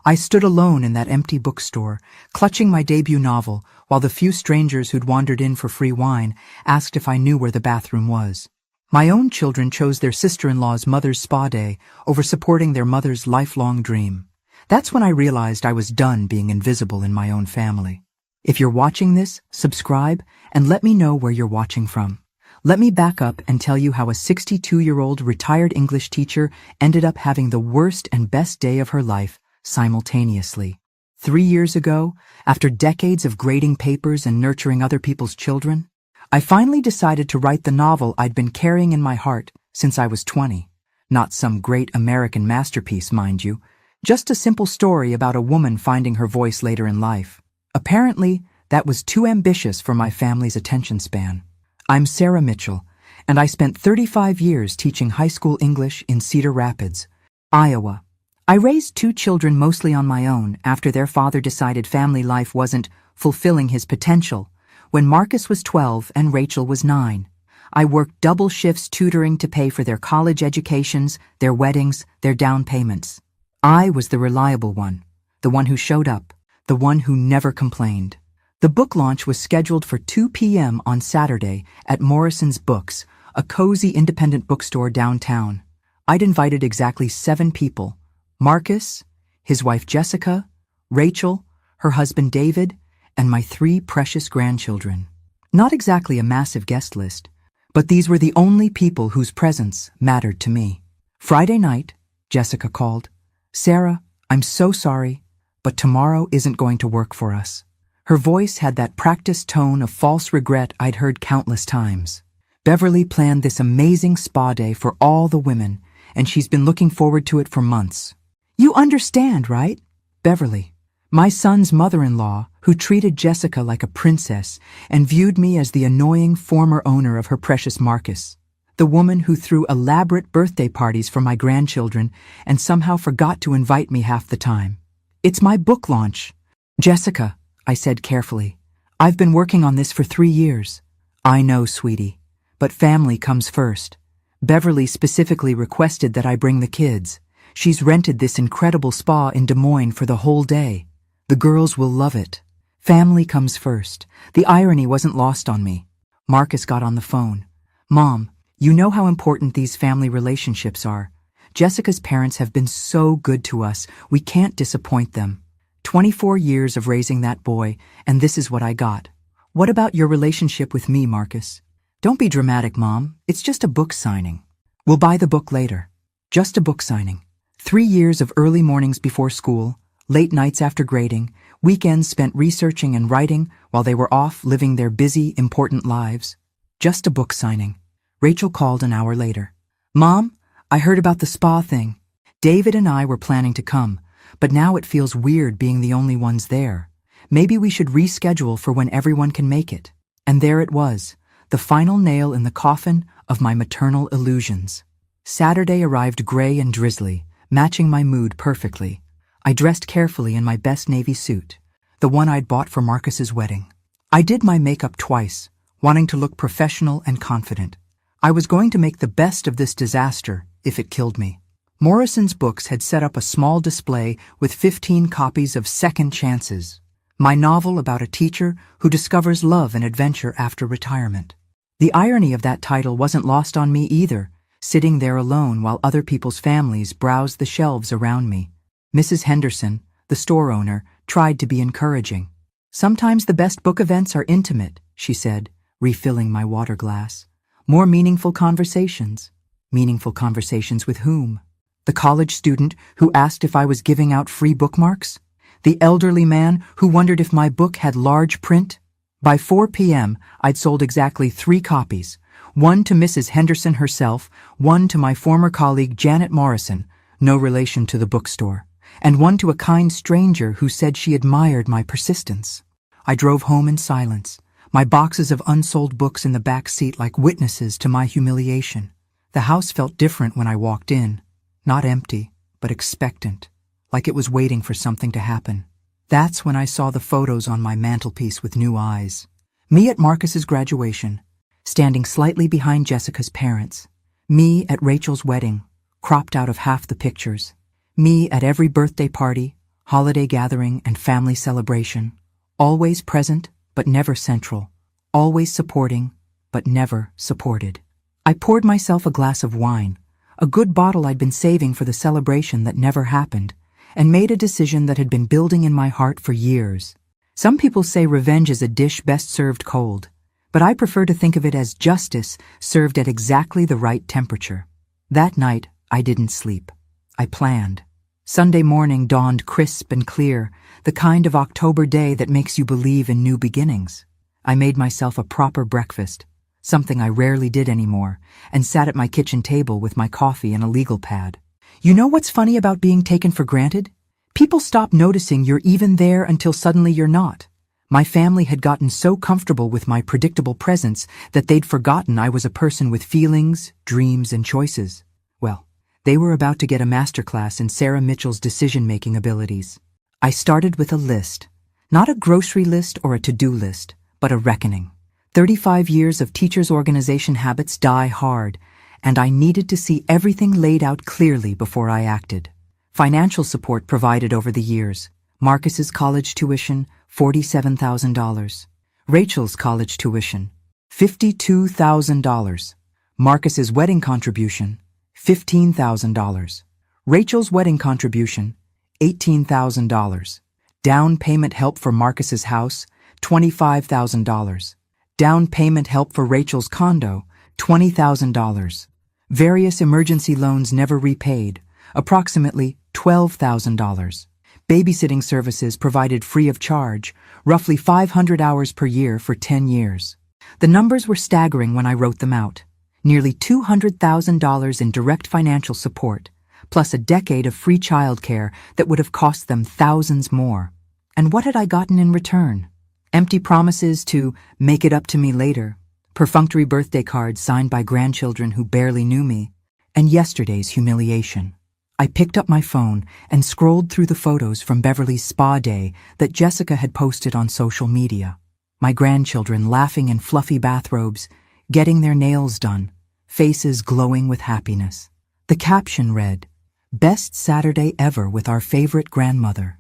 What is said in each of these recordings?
I stood alone in that empty bookstore, clutching my debut novel, while the few strangers who'd wandered in for free wine asked if I knew where the bathroom was. My own children chose their sister-in-law's mother's spa day over supporting their mother's lifelong dream. That's when I realized I was done being invisible in my own family. If you're watching this, subscribe and let me know where you're watching from. Let me back up and tell you how a 62-year-old retired English teacher ended up having the worst and best day of her life simultaneously. 3 years ago, after decades of grading papers and nurturing other people's children, I finally decided to write the novel I'd been carrying in my heart since I was 20. Not some great American masterpiece, mind you, just a simple story about a woman finding her voice later in life. Apparently, that was too ambitious for my family's attention span. I'm Sarah Mitchell, and I spent 35 years teaching high school English in Cedar Rapids, Iowa. I raised 2 children mostly on my own after their father decided family life wasn't fulfilling his potential when Marcus was 12 and Rachel was 9. I worked double shifts tutoring to pay for their college educations, their weddings, their down payments. I was the reliable one, the one who showed up, the one who never complained. The book launch was scheduled for 2 p.m. on Saturday at Morrison's Books, a cozy independent bookstore downtown. I'd invited exactly 7 people: Marcus, his wife Jessica, Rachel, her husband David, and my 3 precious grandchildren. Not exactly a massive guest list, but these were the only people whose presence mattered to me. Friday night, Jessica called. "Sarah, I'm so sorry, but tomorrow isn't going to work for us." Her voice had that practiced tone of false regret I'd heard countless times. Beverly planned this amazing spa day for all the women, and she's been looking forward to it for months. "You understand, right?" Beverly, my son's mother-in-law, who treated Jessica like a princess and viewed me as the annoying former owner of her precious Marcus. The woman who threw elaborate birthday parties for my grandchildren and somehow forgot to invite me half the time. "It's my book launch." "Jessica," I said carefully, "I've been working on this for 3 years." "I know, sweetie, but family comes first." Beverly specifically requested that I bring the kids. She's rented this incredible spa in Des Moines for the whole day. The girls will love it. Family comes first. The irony wasn't lost on me. Marcus got on the phone. "Mom, you know how important these family relationships are. Jessica's parents have been so good to us. We can't disappoint them. 24 years of raising that boy, and this is what I got. What about your relationship with me, Marcus?" "Don't be dramatic, Mom. It's just a book signing." "We'll buy the book later." Just a book signing. 3 years of early mornings before school, late nights after grading, weekends spent researching and writing while they were off living their busy, important lives. Just a book signing. Rachel called an hour later. "Mom, I heard about the spa thing. David and I were planning to come, but now it feels weird being the only ones there. Maybe we should reschedule for when everyone can make it." And there it was, the final nail in the coffin of my maternal illusions. Saturday arrived gray and drizzly, matching my mood perfectly. I dressed carefully in my best navy suit, the one I'd bought for Marcus's wedding. I did my makeup twice, wanting to look professional and confident. I was going to make the best of this disaster if it killed me. Morrison's Books had set up a small display with 15 copies of Second Chances, my novel about a teacher who discovers love and adventure after retirement. The irony of that title wasn't lost on me either, sitting there alone while other people's families browsed the shelves around me. Mrs. Henderson, the store owner, tried to be encouraging. "Sometimes the best book events are intimate," she said, refilling my water glass. "More meaningful conversations." Meaningful conversations with whom? The college student who asked if I was giving out free bookmarks? The elderly man who wondered if my book had large print? By 4 p.m., I'd sold exactly 3 copies. One to Mrs. Henderson herself, one to my former colleague Janet Morrison, no relation to the bookstore, and one to a kind stranger who said she admired my persistence. I drove home in silence, my boxes of unsold books in the back seat like witnesses to my humiliation. The house felt different when I walked in, not empty, but expectant, like it was waiting for something to happen. That's when I saw the photos on my mantelpiece with new eyes. Me at Marcus's graduation, standing slightly behind Jessica's parents. Me at Rachel's wedding, cropped out of half the pictures. Me at every birthday party, holiday gathering and family celebration, always present but never central, always supporting but never supported. I poured myself a glass of wine, a good bottle I'd been saving for the celebration that never happened, and made a decision that had been building in my heart for years. Some people say revenge is a dish best served cold, but I prefer to think of it as justice served at exactly the right temperature. That night, I didn't sleep. I planned. Sunday morning dawned crisp and clear, the kind of October day that makes you believe in new beginnings. I made myself a proper breakfast, something I rarely did anymore, and sat at my kitchen table with my coffee and a legal pad. You know what's funny about being taken for granted? People stop noticing you're even there until suddenly you're not. My family had gotten so comfortable with my predictable presence that they'd forgotten I was a person with feelings, dreams, and choices. Well, they were about to get a masterclass in Sarah Mitchell's decision-making abilities. I started with a list. Not a grocery list or a to-do list, but a reckoning. 35 years of teachers' organization habits die hard, and I needed to see everything laid out clearly before I acted. Financial support provided over the years. Marcus's college tuition, $47,000. Rachel's college tuition, $52,000. Marcus's wedding contribution, $15,000. Rachel's wedding contribution, $18,000. Down payment help for Marcus's house, $25,000. Down payment help for Rachel's condo, $20,000. Various emergency loans never repaid, approximately $12,000. Babysitting services provided free of charge, roughly 500 hours per year for 10 years. The numbers were staggering when I wrote them out. Nearly $200,000 in direct financial support, plus a decade of free childcare that would have cost them thousands more. And what had I gotten in return? Empty promises to make it up to me later, perfunctory birthday cards signed by grandchildren who barely knew me, and yesterday's humiliation. I picked up my phone and scrolled through the photos from Beverly's spa day that Jessica had posted on social media. My grandchildren laughing in fluffy bathrobes, getting their nails done, faces glowing with happiness. The caption read, "Best Saturday ever with our favorite grandmother.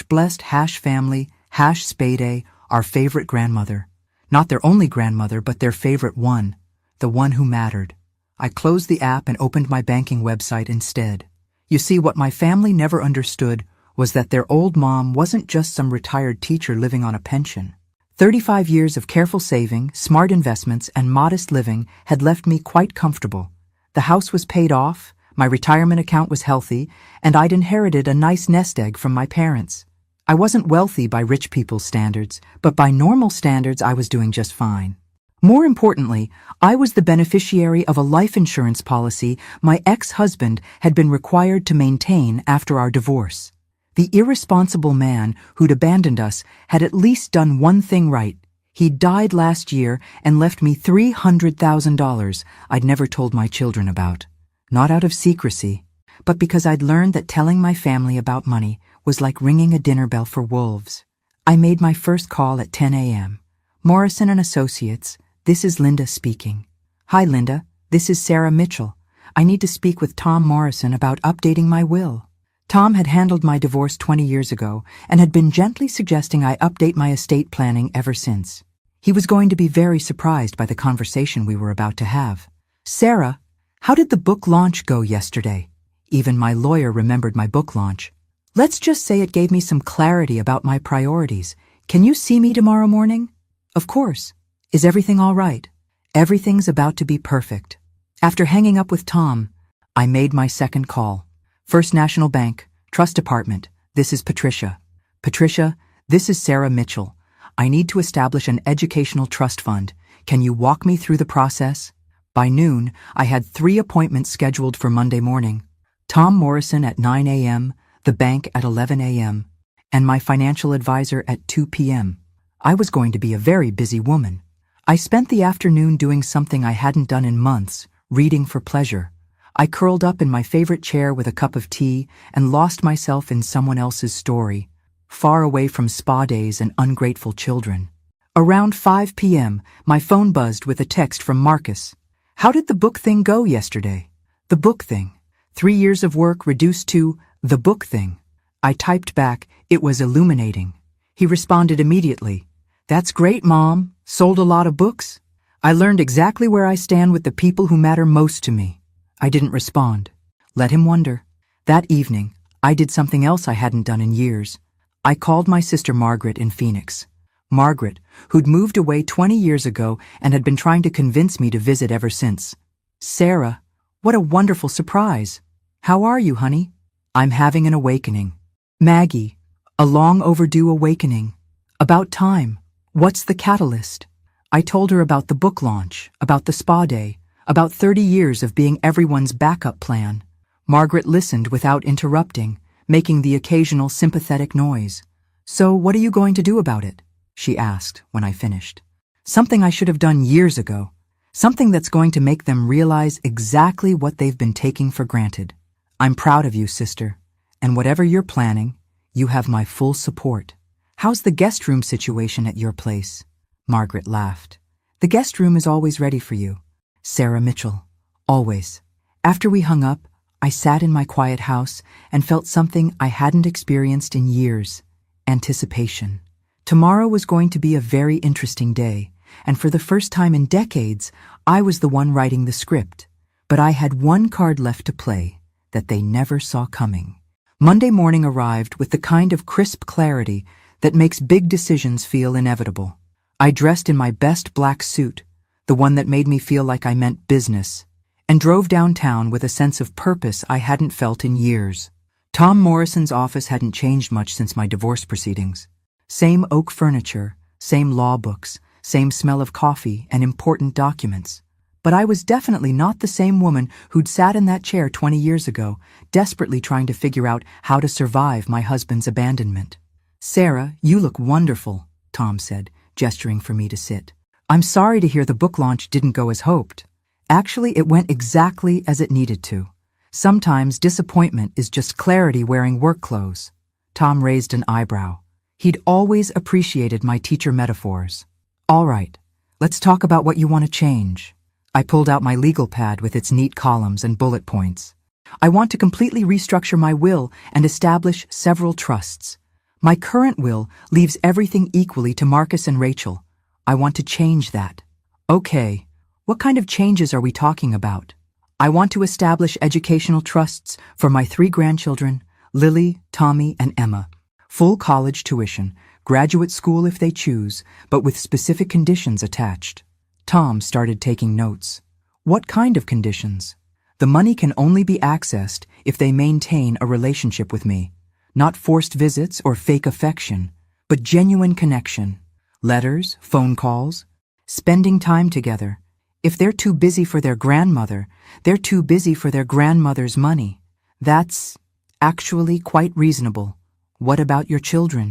#blessed #family #spayday, our favorite grandmother." Not their only grandmother, but their favorite one, the one who mattered. I closed the app and opened my banking website instead. You see, what my family never understood was that their old mom wasn't just some retired teacher living on a pension. 35 years of careful saving, smart investments, and modest living had left me quite comfortable. The house was paid off, my retirement account was healthy, and I'd inherited a nice nest egg from my parents. I wasn't wealthy by rich people's standards, but by normal standards I was doing just fine. More importantly, I was the beneficiary of a life insurance policy my ex-husband had been required to maintain after our divorce. The irresponsible man who'd abandoned us had at least done one thing right. He died last year and left me $300,000 I'd never told my children about. Not out of secrecy, but because I'd learned that telling my family about money was like ringing a dinner bell for wolves. I made my first call at 10 a.m. Morrison and Associates, this is Linda speaking. Hi Linda, this is Sarah Mitchell. I need to speak with Tom Morrison about updating my will. Tom had handled my divorce 20 years ago and had been gently suggesting I update my estate planning ever since. He was going to be very surprised by the conversation we were about to have. Sarah, how did the book launch go yesterday? Even my lawyer remembered my book launch. Let's just say it gave me some clarity about my priorities. Can you see me tomorrow morning? Of course. Is everything all right? Everything's about to be perfect. After hanging up with Tom, I made my second call. First National Bank, Trust Department, this is Patricia. Patricia, this is Sarah Mitchell. I need to establish an educational trust fund. Can you walk me through the process? By noon, I had 3 appointments scheduled for Monday morning. Tom Morrison at 9 a.m., the bank at 11 a.m., and my financial advisor at 2 p.m. I was going to be a very busy woman. I spent the afternoon doing something I hadn't done in months, reading for pleasure. I curled up in my favorite chair with a cup of tea and lost myself in someone else's story, far away from spa days and ungrateful children. Around 5 p.m., my phone buzzed with a text from Marcus. How did the book thing go yesterday? The book thing. 3 years of work reduced to the book thing. I typed back, "It was illuminating." He responded immediately, "That's great, Mom. Sold a lot of books?" I learned exactly where I stand with the people who matter most to me. I didn't respond. Let him wonder. That evening, I did something else I hadn't done in years. I called my sister Margaret in Phoenix. Margaret, who'd moved away 20 years ago and had been trying to convince me to visit ever since. "Sarah, what a wonderful surprise. How are you, honey?" "I'm having an awakening." "Maggie, a long overdue awakening. About time. What's the catalyst?" I told her about the book launch, about the spa day, about 30 years of being everyone's backup plan. Margaret listened without interrupting, making the occasional sympathetic noise. "So what are you going to do about it?" she asked when I finished. "Something I should have done years ago. Something that's going to make them realize exactly what they've been taking for granted. I'm proud of you, sister. And whatever you're planning, you have my full support." "How's the guest room situation at your place?" Margaret laughed. "The guest room is always ready for you. Sarah Mitchell. Always." After we hung up, I sat in my quiet house and felt something I hadn't experienced in years. Anticipation. Tomorrow was going to be a very interesting day, and for the first time in decades, I was the one writing the script. But I had one card left to play that they never saw coming. Monday morning arrived with the kind of crisp clarity that makes big decisions feel inevitable. I dressed in my best black suit, the one that made me feel like I meant business, and drove downtown with a sense of purpose I hadn't felt in years. Tom Morrison's office hadn't changed much since my divorce proceedings. Same oak furniture, same law books, same smell of coffee and important documents. But I was definitely not the same woman who'd sat in that chair 20 years ago, desperately trying to figure out how to survive my husband's abandonment. "Sarah, you look wonderful," Tom said, gesturing for me to sit. "I'm sorry to hear the book launch didn't go as hoped." Actually, it went exactly as it needed to. Sometimes disappointment is just clarity wearing work clothes. Tom raised an eyebrow. He'd always appreciated my teacher metaphors. "All right, let's talk about what you want to change." I pulled out my legal pad with its neat columns and bullet points. "I want to completely restructure my will and establish several trusts. My current will leaves everything equally to Marcus and Rachel. I want to change that." "Okay, what kind of changes are we talking about?" "I want to establish educational trusts for my 3 grandchildren, Lily, Tommy, and Emma. Full college tuition, graduate school if they choose, but with specific conditions attached." Tom started taking notes. "What kind of conditions?" "The money can only be accessed if they maintain a relationship with me. Not forced visits or fake affection, but genuine connection. Letters, phone calls, spending time together. If they're too busy for their grandmother, they're too busy for their grandmother's money. That's actually quite reasonable. What about your children?"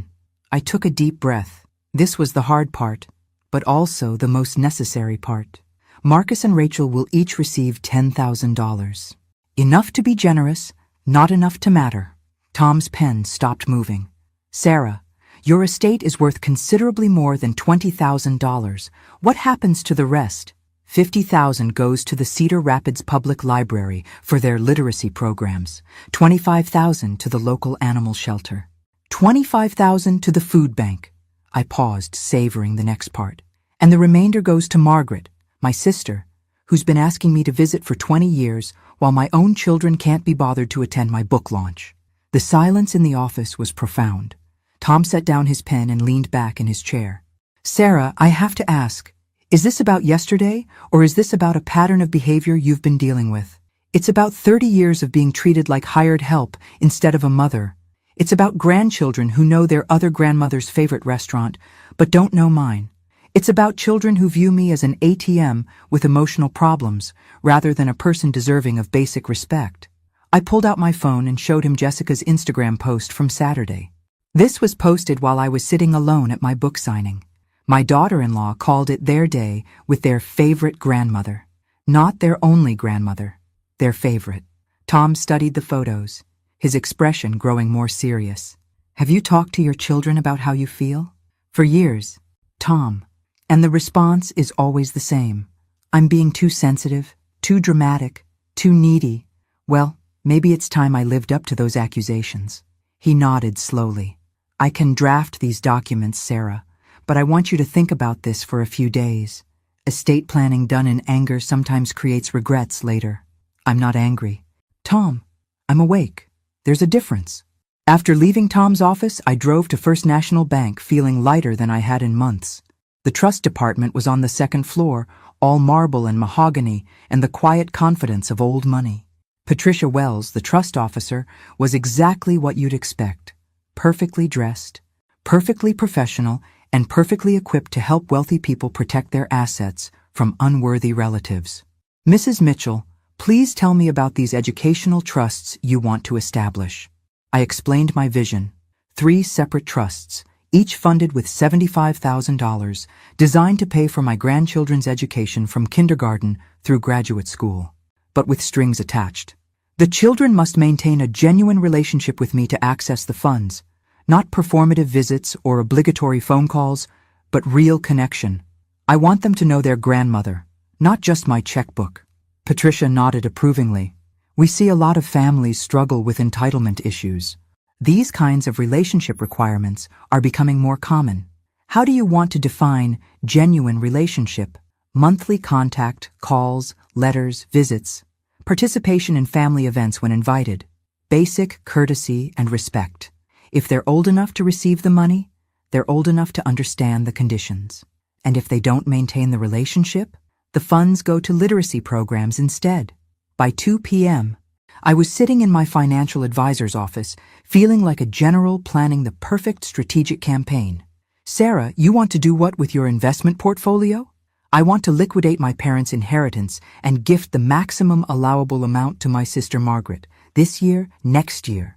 I took a deep breath. This was the hard part, but also the most necessary part. "Marcus and Rachel will each receive $10,000. Enough to be generous, not enough to matter." Tom's pen stopped moving. "Sarah, your estate is worth considerably more than $20,000. What happens to the rest?" $50,000 goes to the Cedar Rapids Public Library for their literacy programs, $25,000 to the local animal shelter, $25,000 to the food bank." I paused, savoring the next part. "And the remainder goes to Margaret, my sister, who's been asking me to visit for 20 years while my own children can't be bothered to attend my book launch." The silence in the office was profound. Tom set down his pen and leaned back in his chair. "Sarah, I have to ask, is this about yesterday, or is this about a pattern of behavior you've been dealing with? It's about 30 years of being treated like hired help instead of a mother. It's about grandchildren who know their other grandmother's favorite restaurant, but don't know mine. It's about children who view me as an ATM with emotional problems, rather than a person deserving of basic respect." I pulled out my phone and showed him Jessica's Instagram post from Saturday. This was posted while I was sitting alone at my book signing. My daughter-in-law called it their day with their favorite grandmother. Not their only grandmother, their favorite. Tom studied the photos, his expression growing more serious. "Have you talked to your children about how you feel?" "For years, Tom. And the response is always the same. I'm being too sensitive, too dramatic, too needy. Well, maybe it's time I lived up to those accusations." He nodded slowly. I can draft these documents, Sarah, but I want you to think about this for a few days. Estate planning done in anger sometimes creates regrets later. I'm not angry. Tom, I'm awake. There's a difference. After leaving Tom's office, I drove to First National Bank feeling lighter than I had in months. The trust department was on the second floor, all marble and mahogany and the quiet confidence of old money. Patricia Wells, the trust officer, was exactly what you'd expect. Perfectly dressed, perfectly professional, and perfectly equipped to help wealthy people protect their assets from unworthy relatives. Mrs. Mitchell, please tell me about these educational trusts you want to establish. I explained my vision. 3 separate trusts, each funded with $75,000, designed to pay for my grandchildren's education from kindergarten through graduate school, but with strings attached. The children must maintain a genuine relationship with me to access the funds, not performative visits or obligatory phone calls, but real connection. I want them to know their grandmother, not just my checkbook. Patricia nodded approvingly. We see a lot of families struggle with entitlement issues. These kinds of relationship requirements are becoming more common. How do you want to define genuine relationship? Monthly contact, calls, letters, visits, participation in family events when invited, basic courtesy and respect. If they're old enough to receive the money, they're old enough to understand the conditions. And if they don't maintain the relationship, the funds go to literacy programs instead. By 2 p.m., I was sitting in my financial advisor's office, feeling like a general planning the perfect strategic campaign. Sarah, you want to do what with your investment portfolio? I want to liquidate my parents' inheritance and gift the maximum allowable amount to my sister Margaret, this year, next year,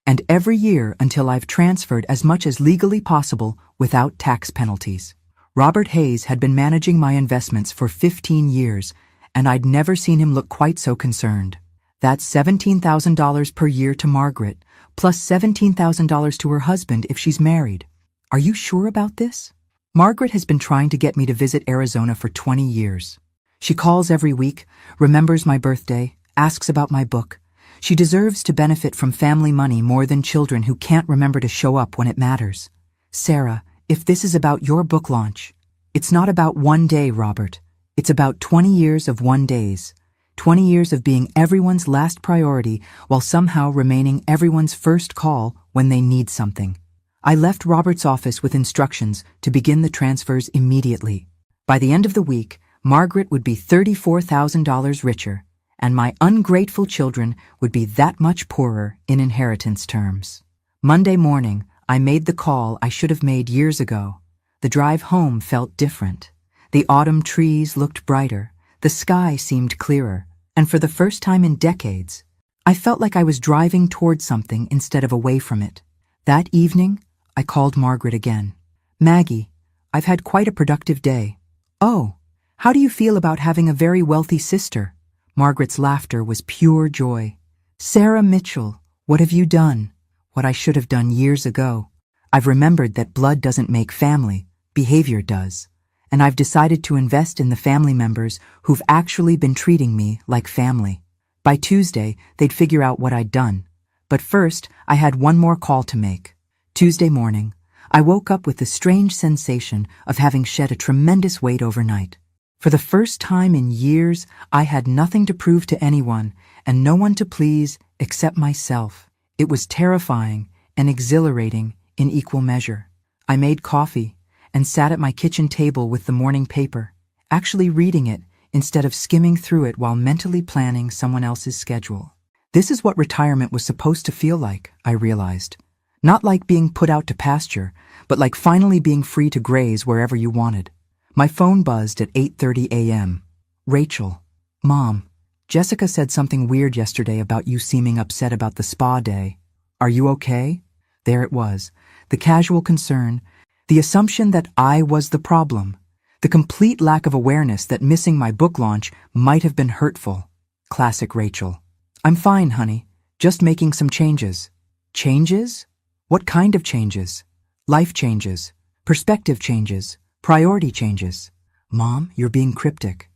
and every year until I've transferred as much as legally possible without tax penalties. Robert Hayes had been managing my investments for 15 years, and I'd never seen him look quite so concerned. That's $17,000 per year to Margaret, plus $17,000 to her husband if she's married. Are you sure about this? Margaret has been trying to get me to visit Arizona for 20 years. She calls every week, remembers my birthday, asks about my book. She deserves to benefit from family money more than children who can't remember to show up when it matters. Sarah, if this is about your book launch, it's not about one day, Robert. It's about 20 years of one days. 20 years of being everyone's last priority while somehow remaining everyone's first call when they need something. I left Robert's office with instructions to begin the transfers immediately. By the end of the week, Margaret would be $34,000 richer, and my ungrateful children would be that much poorer in inheritance terms. Monday morning, I made the call I should have made years ago. The drive home felt different. The autumn trees looked brighter, the sky seemed clearer, and for the first time in decades, I felt like I was driving towards something instead of away from it. That evening, I called Margaret again. Maggie, I've had quite a productive day. Oh, how do you feel about having a very wealthy sister? Margaret's laughter was pure joy. Sarah Mitchell, what have you done? What I should have done years ago. I've remembered that blood doesn't make family, behavior does. And I've decided to invest in the family members who've actually been treating me like family. By Tuesday, they'd figure out what I'd done. But first, I had one more call to make. Tuesday morning, I woke up with the strange sensation of having shed a tremendous weight overnight. For the first time in years, I had nothing to prove to anyone and no one to please except myself. It was terrifying and exhilarating in equal measure. I made coffee and sat at my kitchen table with the morning paper, actually reading it instead of skimming through it while mentally planning someone else's schedule. This is what retirement was supposed to feel like, I realized. Not like being put out to pasture, but like finally being free to graze wherever you wanted. My phone buzzed at 8:30 a.m. Rachel, Mom, Jessica said something weird yesterday about you seeming upset about the spa day. Are you okay? There it was, the casual concern, the assumption that I was the problem, the complete lack of awareness that missing my book launch might have been hurtful. Classic Rachel. I'm fine, honey, just making some changes. Changes? What kind of changes? Life changes, perspective changes, priority changes. Mom, you're being cryptic.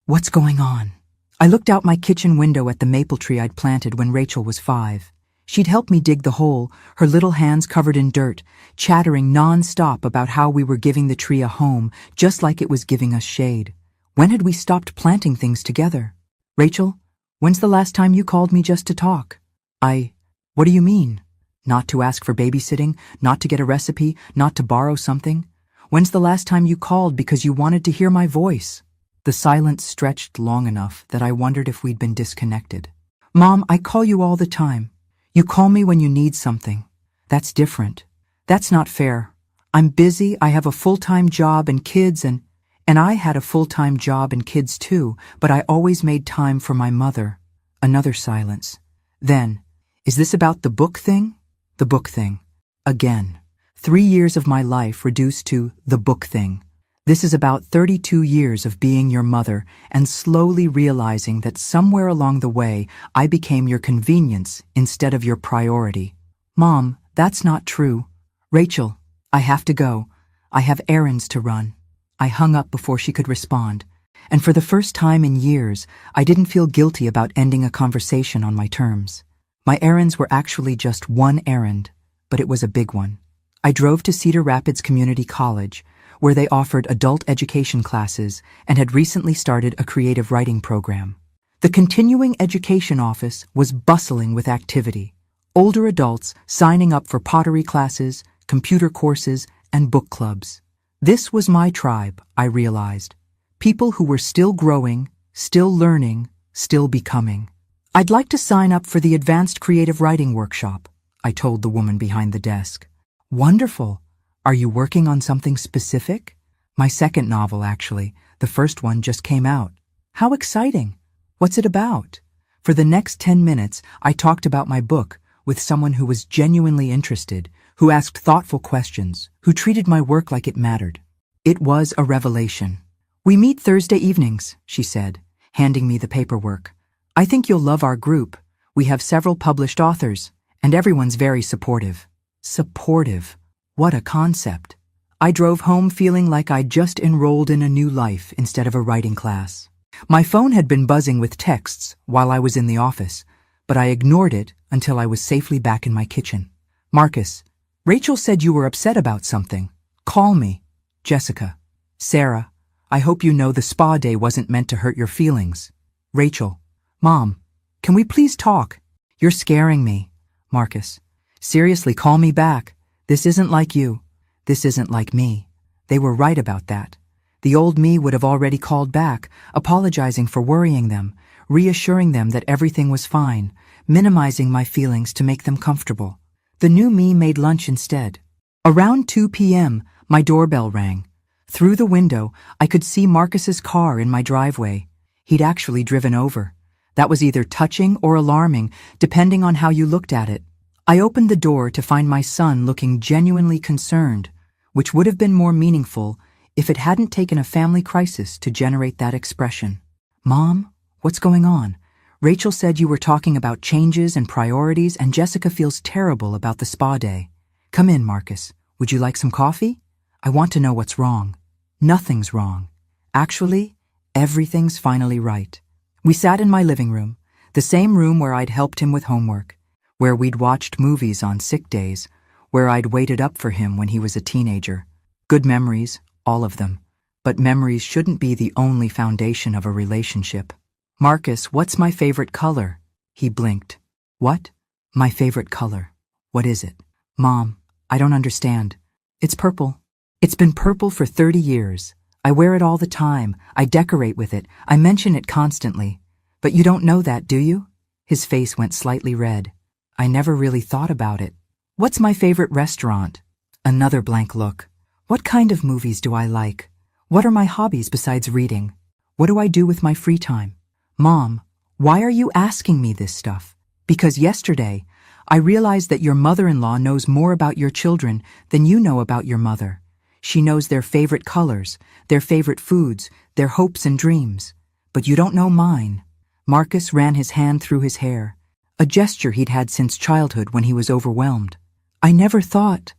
What's going on? I looked out my kitchen window at the maple tree I'd planted when Rachel was 5. She'd help me dig the hole, her little hands covered in dirt, chattering non-stop about how we were giving the tree a home, just like it was giving us shade. When had we stopped planting things together? Rachel, when's the last time you called me just to talk? What do you mean? Not to ask for babysitting, not to get a recipe, not to borrow something? When's the last time you called because you wanted to hear my voice? The silence stretched long enough that I wondered if we'd been disconnected. Mom, I call you all the time. You call me when you need something. That's different. That's not fair. I'm busy, I have a full-time job and kids and I had a full-time job and kids too, but I always made time for my mother. Another silence. Then, is this about the book thing? The book thing. Again. 3 years of my life reduced to the book thing. This is about 32 years of being your mother and slowly realizing that somewhere along the way I became your convenience instead of your priority. Mom, that's not true. Rachel, I have to go. I have errands to run. I hung up before she could respond, and for the first time in years, I didn't feel guilty about ending a conversation on my terms. My errands were actually just one errand, but it was a big one. I drove to Cedar Rapids Community College, where they offered adult education classes and had recently started a creative writing program. The continuing education office was bustling with activity. Older adults signing up for pottery classes, computer courses, and book clubs. This was my tribe, I realized. People who were still growing, still learning, still becoming. I'd like to sign up for the Advanced Creative Writing Workshop, I told the woman behind the desk. Wonderful. Are you working on something specific? My second novel, actually. The first one just came out. How exciting. What's it about? For the next 10 minutes, I talked about my book with someone who was genuinely interested, who asked thoughtful questions, who treated my work like it mattered. It was a revelation. We meet Thursday evenings, she said, handing me the paperwork. I think you'll love our group. We have several published authors, and everyone's very supportive. Supportive. What a concept. I drove home feeling like I'd just enrolled in a new life instead of a writing class. My phone had been buzzing with texts while I was in the office, but I ignored it until I was safely back in my kitchen. Marcus, Rachel said you were upset about something. Call me. Jessica. Sarah, I hope you know the spa day wasn't meant to hurt your feelings. Rachel. Mom, can we please talk? You're scaring me. Marcus. Seriously, call me back. This isn't like you. This isn't like me. They were right about that. The old me would have already called back, apologizing for worrying them, reassuring them that everything was fine, minimizing my feelings to make them comfortable. The new me made lunch instead. Around 2 p.m., my doorbell rang. Through the window, I could see Marcus's car in my driveway. He'd actually driven over. That was either touching or alarming, depending on how you looked at it. I opened the door to find my son looking genuinely concerned, which would have been more meaningful if it hadn't taken a family crisis to generate that expression. Mom, what's going on? Rachel said you were talking about changes and priorities, and Jessica feels terrible about the spa day. Come in, Marcus. Would you like some coffee? I want to know what's wrong. Nothing's wrong. Actually, everything's finally right. We sat in my living room, the same room where I'd helped him with homework, where we'd watched movies on sick days, where I'd waited up for him when he was a teenager. Good memories, all of them. But memories shouldn't be the only foundation of a relationship. Marcus, what's my favorite color? He blinked. What? My favorite color. What is it? Mom, I don't understand. It's purple. It's been purple for 30 years. I wear it all the time. I decorate with it. I mention it constantly. But you don't know that, do you? His face went slightly red. I never really thought about it. What's my favorite restaurant? Another blank look. What kind of movies do I like? What are my hobbies besides reading? What do I do with my free time? Mom, why are you asking me this stuff? Because yesterday, I realized that your mother-in-law knows more about your children than you know about your mother. She knows their favorite colors, their favorite foods, their hopes and dreams. But you don't know mine. Marcus ran his hand through his hair, a gesture he'd had since childhood when he was overwhelmed. I never thought.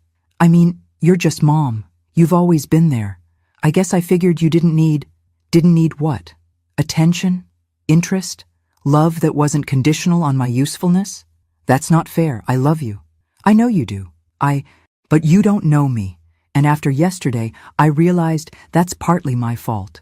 You're just Mom. You've always been there. I guess I figured you didn't need what? Attention? Interest? Love that wasn't conditional on my usefulness? That's not fair. I love you. I know you do. But you don't know me. And after yesterday, I realized that's partly my fault.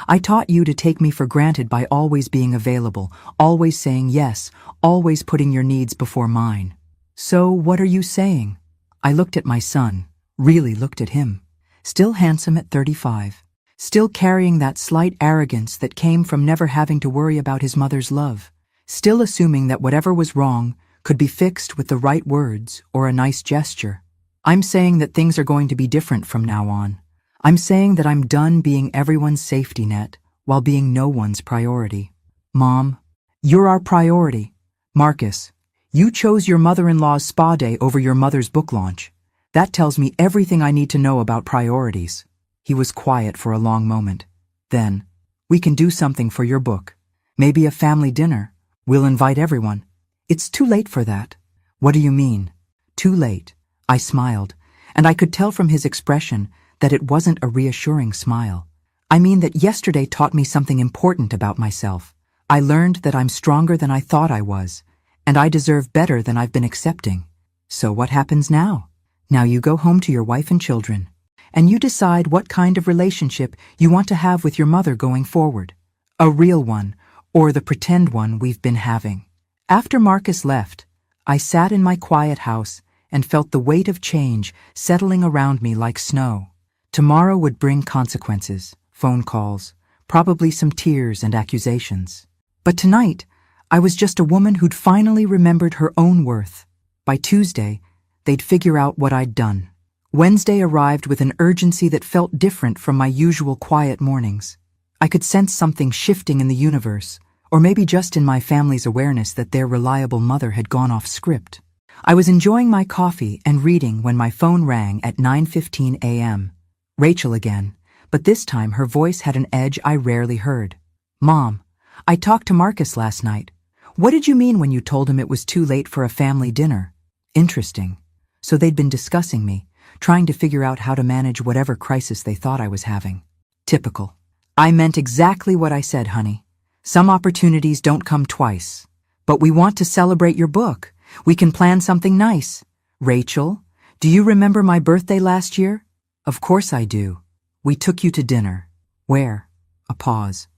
I taught you to take me for granted by always being available, always saying yes, always putting your needs before mine. So what are you saying? I looked at my son, really looked at him. Still handsome at 35. Still carrying that slight arrogance that came from never having to worry about his mother's love. Still assuming that whatever was wrong could be fixed with the right words or a nice gesture. I'm saying that things are going to be different from now on. I'm saying that I'm done being everyone's safety net while being no one's priority. Mom, you're our priority. Marcus, you chose your mother-in-law's spa day over your mother's book launch. That tells me everything I need to know about priorities. He was quiet for a long moment. Then, we can do something for your book. Maybe a family dinner. We'll invite everyone. It's too late for that. What do you mean? Too late. I smiled, and I could tell from his expression that it wasn't a reassuring smile. I mean that yesterday taught me something important about myself. I learned that I'm stronger than I thought I was, and I deserve better than I've been accepting. So what happens now? Now you go home to your wife and children, and you decide what kind of relationship you want to have with your mother going forward. A real one, or the pretend one we've been having. After Marcus left, I sat in my quiet house and felt the weight of change settling around me like snow. Tomorrow would bring consequences, phone calls, probably some tears and accusations. But tonight, I was just a woman who'd finally remembered her own worth. By Tuesday, they'd figure out what I'd done. Wednesday arrived with an urgency that felt different from my usual quiet mornings. I could sense something shifting in the universe, or maybe just in my family's awareness that their reliable mother had gone off script. I was enjoying my coffee and reading when my phone rang at 9:15 a.m. Rachel again, but this time her voice had an edge I rarely heard. Mom, I talked to Marcus last night. What did you mean when you told him it was too late for a family dinner? Interesting. So they'd been discussing me, trying to figure out how to manage whatever crisis they thought I was having. Typical. I meant exactly what I said, honey. Some opportunities don't come twice. But we want to celebrate your book. We can plan something nice. Rachel, do you remember my birthday last year? Of course I do. We took you to dinner. Where? A pause.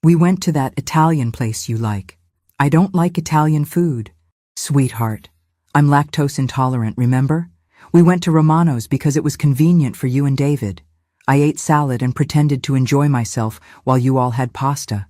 We went to that Italian place you like. I don't like Italian food. Sweetheart, I'm lactose intolerant, remember? We went to Romano's because it was convenient for you and David. I ate salad and pretended to enjoy myself while you all had pasta.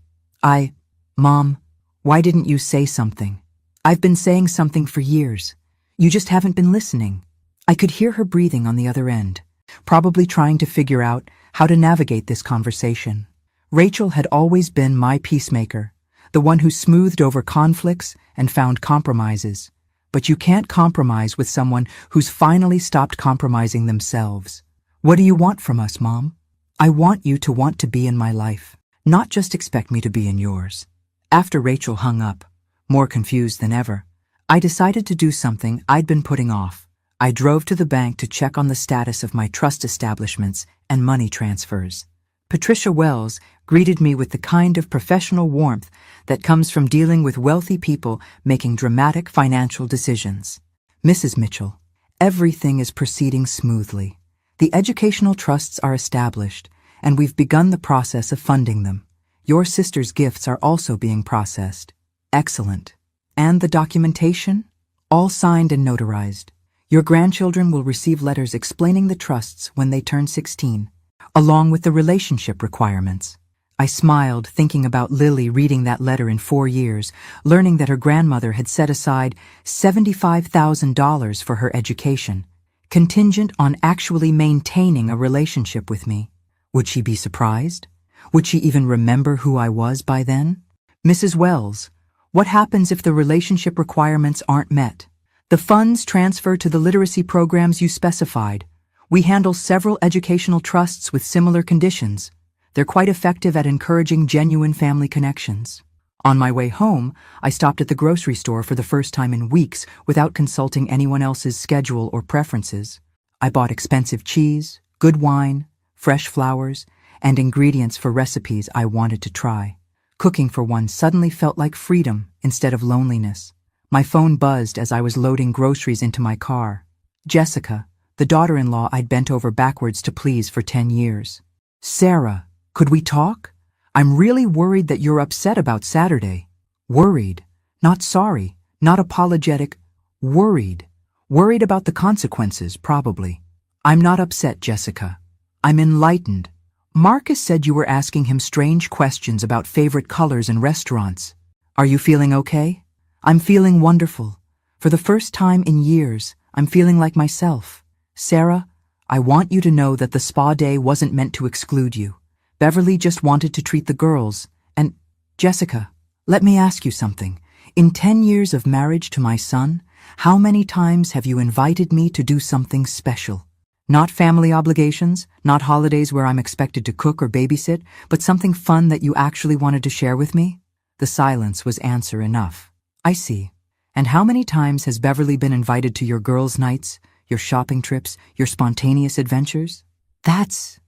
Mom, why didn't you say something? I've been saying something for years. You just haven't been listening. I could hear her breathing on the other end, probably trying to figure out how to navigate this conversation. Rachel had always been my peacemaker, the one who smoothed over conflicts and found compromises. But you can't compromise with someone who's finally stopped compromising themselves. What do you want from us, Mom? I want you to want to be in my life, not just expect me to be in yours. After Rachel hung up, more confused than ever, I decided to do something I'd been putting off. I drove to the bank to check on the status of my trust establishments and money transfers. Patricia Wells greeted me with the kind of professional warmth that comes from dealing with wealthy people making dramatic financial decisions. Mrs. Mitchell, everything is proceeding smoothly. The educational trusts are established, and we've begun the process of funding them. Your sister's gifts are also being processed. Excellent. And the documentation? All signed and notarized. Your grandchildren will receive letters explaining the trusts when they turn 16, along with the relationship requirements. I smiled, thinking about Lily reading that letter in 4 years, learning that her grandmother had set aside $75,000 for her education, contingent on actually maintaining a relationship with me. Would she be surprised? Would she even remember who I was by then? Mrs. Wells, what happens if the relationship requirements aren't met? The funds transfer to the literacy programs you specified. We handle several educational trusts with similar conditions. They're quite effective at encouraging genuine family connections. On my way home, I stopped at the grocery store for the first time in weeks without consulting anyone else's schedule or preferences. I bought expensive cheese, good wine, fresh flowers, and ingredients for recipes I wanted to try. Cooking for one suddenly felt like freedom instead of loneliness. My phone buzzed as I was loading groceries into my car. Jessica, the daughter-in-law I'd bent over backwards to please for 10 years. Sarah, could we talk? I'm really worried that you're upset about Saturday. Worried. Not sorry. Not apologetic. Worried. Worried about the consequences, probably. I'm not upset, Jessica. I'm enlightened. Marcus said you were asking him strange questions about favorite colors in restaurants. Are you feeling okay? I'm feeling wonderful. For the first time in years, I'm feeling like myself. Sarah, I want you to know that the spa day wasn't meant to exclude you. Beverly just wanted to treat the girls. And, Jessica, let me ask you something. In 10 years of marriage to my son, how many times have you invited me to do something special? Not family obligations, not holidays where I'm expected to cook or babysit, but something fun that you actually wanted to share with me? The silence was answer enough. I see. And how many times has Beverly been invited to your girls' nights, your shopping trips, your spontaneous adventures? That's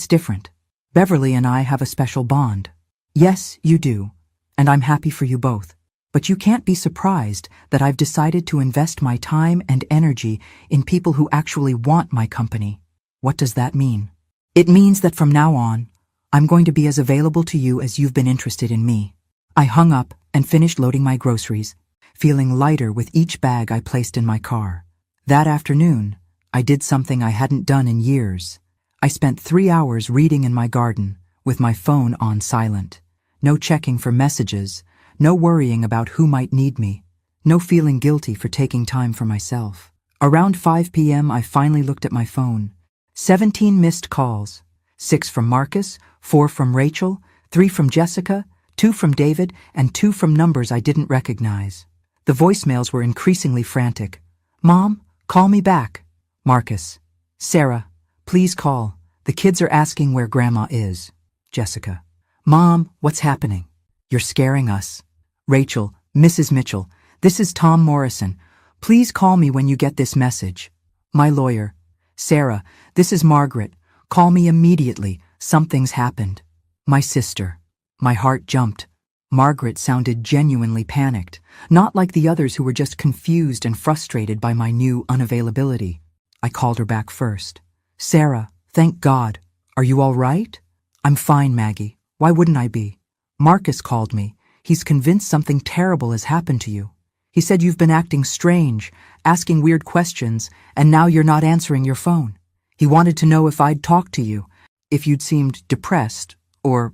different. Beverly and I have a special bond. Yes, you do. And I'm happy for you both. But you can't be surprised that I've decided to invest my time and energy in people who actually want my company. What does that mean? It means that from now on, I'm going to be as available to you as you've been interested in me. I hung up and finished loading my groceries, feeling lighter with each bag I placed in my car. That afternoon, I did something I hadn't done in years. I spent 3 hours reading in my garden, with my phone on silent. No checking for messages, no worrying about who might need me, no feeling guilty for taking time for myself. Around 5 p.m. I finally looked at my phone. 17 missed calls. 6 from Marcus, 4 from Rachel, 3 from Jessica, 2 from David, and 2 from numbers I didn't recognize. The voicemails were increasingly frantic. Mom, call me back. Marcus. Sarah, please call. The kids are asking where Grandma is. Jessica. Mom, what's happening? You're scaring us. Rachel, Mrs. Mitchell, this is Tom Morrison. Please call me when you get this message. My lawyer. Sarah, this is Margaret. Call me immediately. Something's happened. My sister. My heart jumped. Margaret sounded genuinely panicked, not like the others who were just confused and frustrated by my new unavailability. I called her back first. Sarah, thank God. Are you all right? I'm fine, Maggie. Why wouldn't I be? Marcus called me. He's convinced something terrible has happened to you. He said you've been acting strange, asking weird questions, and now you're not answering your phone. He wanted to know if I'd talked to you, if you'd seemed depressed or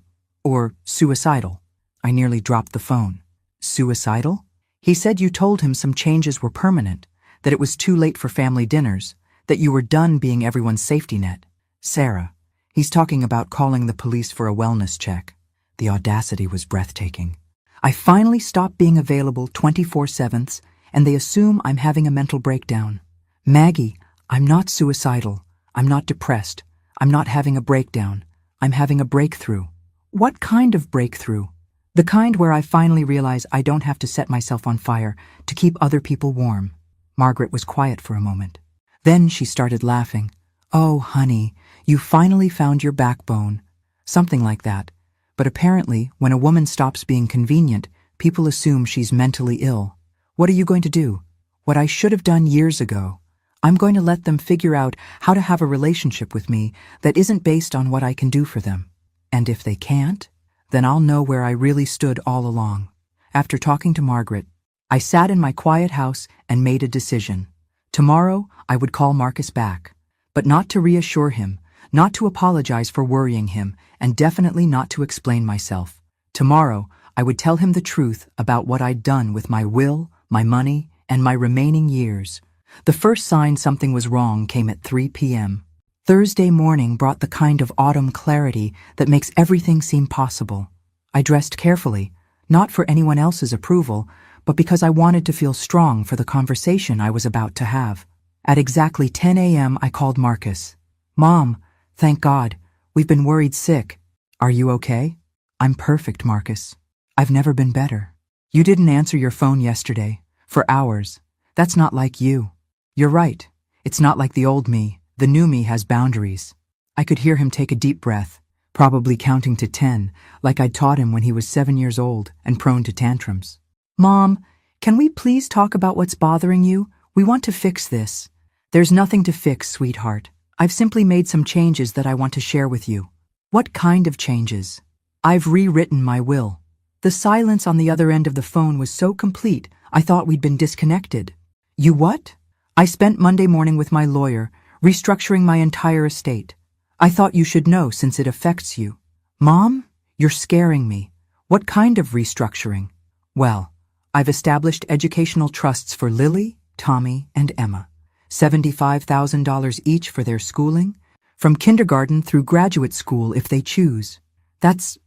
suicidal. I nearly dropped the phone. Suicidal? He said you told him some changes were permanent, that it was too late for family dinners, that you were done being everyone's safety net. Sarah, he's talking about calling the police for a wellness check. The audacity was breathtaking. I finally stopped being available 24/7, and they assume I'm having a mental breakdown. Maggie, I'm not suicidal. I'm not depressed. I'm not having a breakdown. I'm having a breakthrough. What kind of breakthrough? The kind where I finally realize I don't have to set myself on fire to keep other people warm. Margaret was quiet for a moment. Then she started laughing. Oh, honey, you finally found your backbone. Something like that. But apparently, when a woman stops being convenient, people assume she's mentally ill. What are you going to do? What I should have done years ago. I'm going to let them figure out how to have a relationship with me that isn't based on what I can do for them. And if they can't, then I'll know where I really stood all along. After talking to Margaret, I sat in my quiet house and made a decision. Tomorrow, I would call Marcus back. But not to reassure him, not to apologize for worrying him, and definitely not to explain myself. Tomorrow, I would tell him the truth about what I'd done with my will, my money, and my remaining years. The first sign something was wrong came at 3 p.m. Thursday morning brought the kind of autumn clarity that makes everything seem possible. I dressed carefully, not for anyone else's approval, but because I wanted to feel strong for the conversation I was about to have. At exactly 10 a.m. I called Marcus. Mom, thank God, we've been worried sick. Are you okay? I'm perfect, Marcus. I've never been better. You didn't answer your phone yesterday, for hours. That's not like you. You're right. It's not like the old me. The new me has boundaries. I could hear him take a deep breath, probably counting to 10, like I'd taught him when he was 7 years old and prone to tantrums. Mom, Can we please talk about what's bothering you? We want to fix this. There's nothing to fix, sweetheart. I've simply made some changes that I want to share with you. What kind of changes? I've rewritten my will. The silence on the other end of the phone was so complete, I thought we'd been disconnected. You what? I spent Monday morning with my lawyer, restructuring my entire estate. I thought you should know since it affects you. Mom, you're scaring me. What kind of restructuring? Well, I've established educational trusts for Lily, Tommy, and Emma. $75,000 each for their schooling, from kindergarten through graduate school if they choose. That's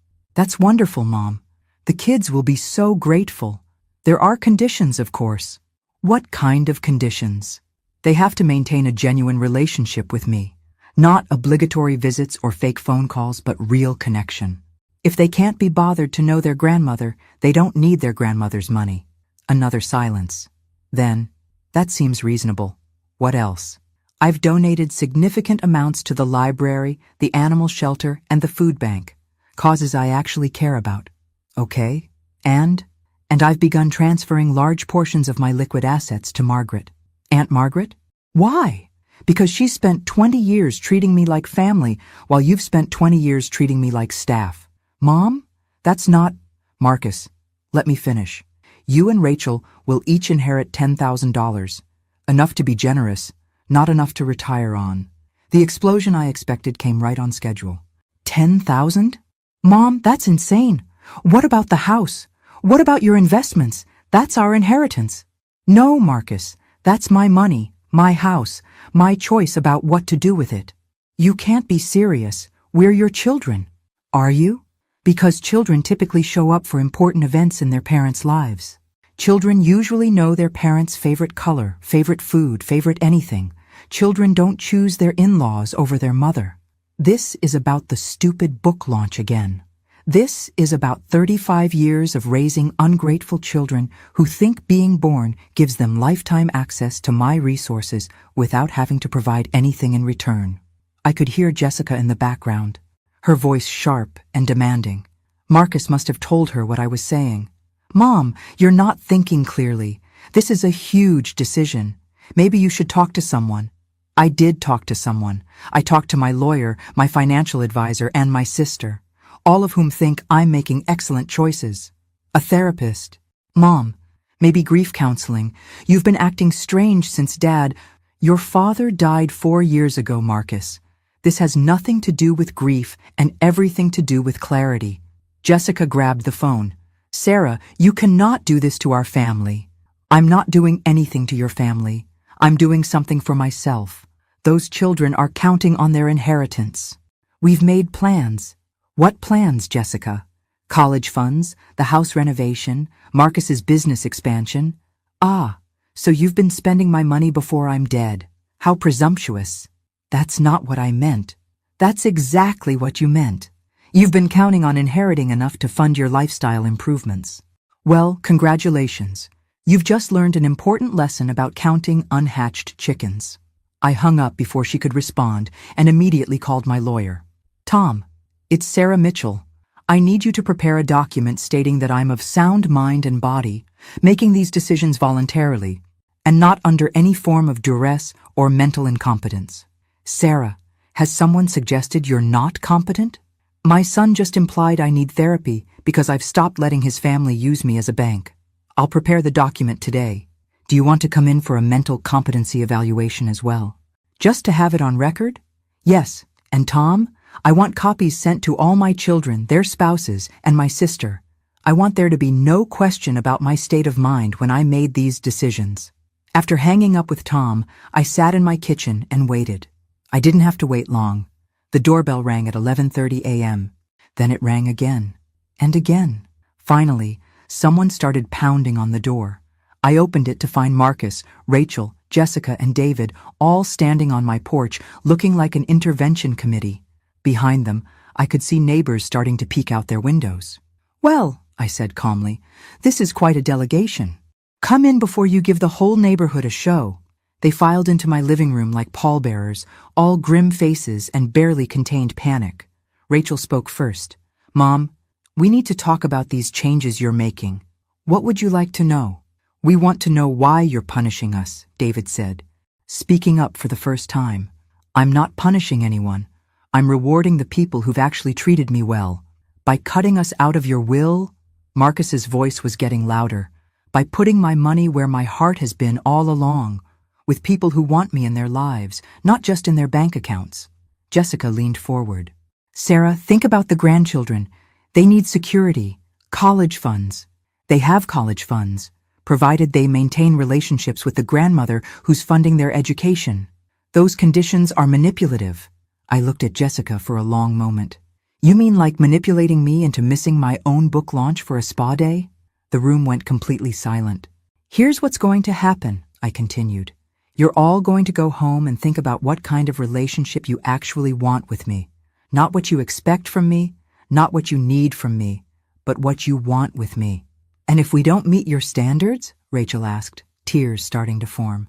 wonderful, Mom. The kids will be so grateful. There are conditions, of course. What kind of conditions? They have to maintain a genuine relationship with me. Not obligatory visits or fake phone calls, but real connection. If they can't be bothered to know their grandmother, they don't need their grandmother's money. Another silence. Then, that seems reasonable. What else? I've donated significant amounts to the library, the animal shelter, and the food bank. Causes I actually care about. Okay? And I've begun transferring large portions of my liquid assets to Margaret. Aunt Margaret? Why? Because she spent 20 years treating me like family, while you've spent 20 years treating me like staff. Mom? That's not… Marcus, let me finish. You and Rachel will each inherit $10,000. Enough to be generous, not enough to retire on. The explosion I expected came right on schedule. 10,000? Mom, that's insane. What about the house? What about your investments? That's our inheritance. No, Marcus, that's my money, my house, my choice about what to do with it. You can't be serious. We're your children. Are you? Because children typically show up for important events in their parents' lives. Children usually know their parents' favorite color, favorite food, favorite anything. Children don't choose their in-laws over their mother. This is about the stupid book launch again. This is about 35 years of raising ungrateful children who think being born gives them lifetime access to my resources without having to provide anything in return. I could hear Jessica in the background, her voice sharp and demanding. Marcus must have told her what I was saying. Mom, you're not thinking clearly. This is a huge decision. Maybe you should talk to someone. I did talk to someone. I talked to my lawyer, my financial advisor, and my sister, all of whom think I'm making excellent choices. A therapist. Mom, maybe grief counseling. You've been acting strange since Dad… Your father died 4 years ago, Marcus. This has nothing to do with grief and everything to do with clarity. Jessica grabbed the phone. Sarah, you cannot do this to our family. I'm not doing anything to your family. I'm doing something for myself. Those children are counting on their inheritance. We've made plans. What plans, Jessica? College funds, the house renovation, Marcus's business expansion. Ah, so you've been spending my money before I'm dead. How presumptuous. That's not what I meant. That's exactly what you meant. You've been counting on inheriting enough to fund your lifestyle improvements. Well, congratulations. You've just learned an important lesson about counting unhatched chickens. I hung up before she could respond and immediately called my lawyer. Tom, it's Sarah Mitchell. I need you to prepare a document stating that I'm of sound mind and body, making these decisions voluntarily, and not under any form of duress or mental incompetence. Sarah, has someone suggested you're not competent? My son just implied I need therapy because I've stopped letting his family use me as a bank. I'll prepare the document today. Do you want to come in for a mental competency evaluation as well? Just to have it on record? Yes, and Tom, I want copies sent to all my children, their spouses, and my sister. I want there to be no question about my state of mind when I made these decisions. After hanging up with Tom, I sat in my kitchen and waited. I didn't have to wait long. The doorbell rang at 11:30 a.m. Then it rang again, and again. Finally, someone started pounding on the door. I opened it to find Marcus, Rachel, Jessica, and David all standing on my porch looking like an intervention committee. Behind them, I could see neighbors starting to peek out their windows. Well, I said calmly, this is quite a delegation. Come in before you give the whole neighborhood a show. They filed into my living room like pallbearers, all grim faces and barely contained panic. Rachel spoke first. Mom, we need to talk about these changes you're making. What would you like to know? We want to know why you're punishing us, David said, speaking up for the first time. I'm not punishing anyone. I'm rewarding the people who've actually treated me well. By cutting us out of your will, Marcus's voice was getting louder. By putting my money where my heart has been all along, with people who want me in their lives, not just in their bank accounts. Jessica leaned forward. Sarah, think about the grandchildren. They need security, college funds. They have college funds, provided they maintain relationships with the grandmother who's funding their education. Those conditions are manipulative. I looked at Jessica for a long moment. You mean like manipulating me into missing my own book launch for a spa day? The room went completely silent. Here's what's going to happen, I continued. You're all going to go home and think about what kind of relationship you actually want with me. Not what you expect from me, not what you need from me, but what you want with me. And if we don't meet your standards, Rachel asked, tears starting to form,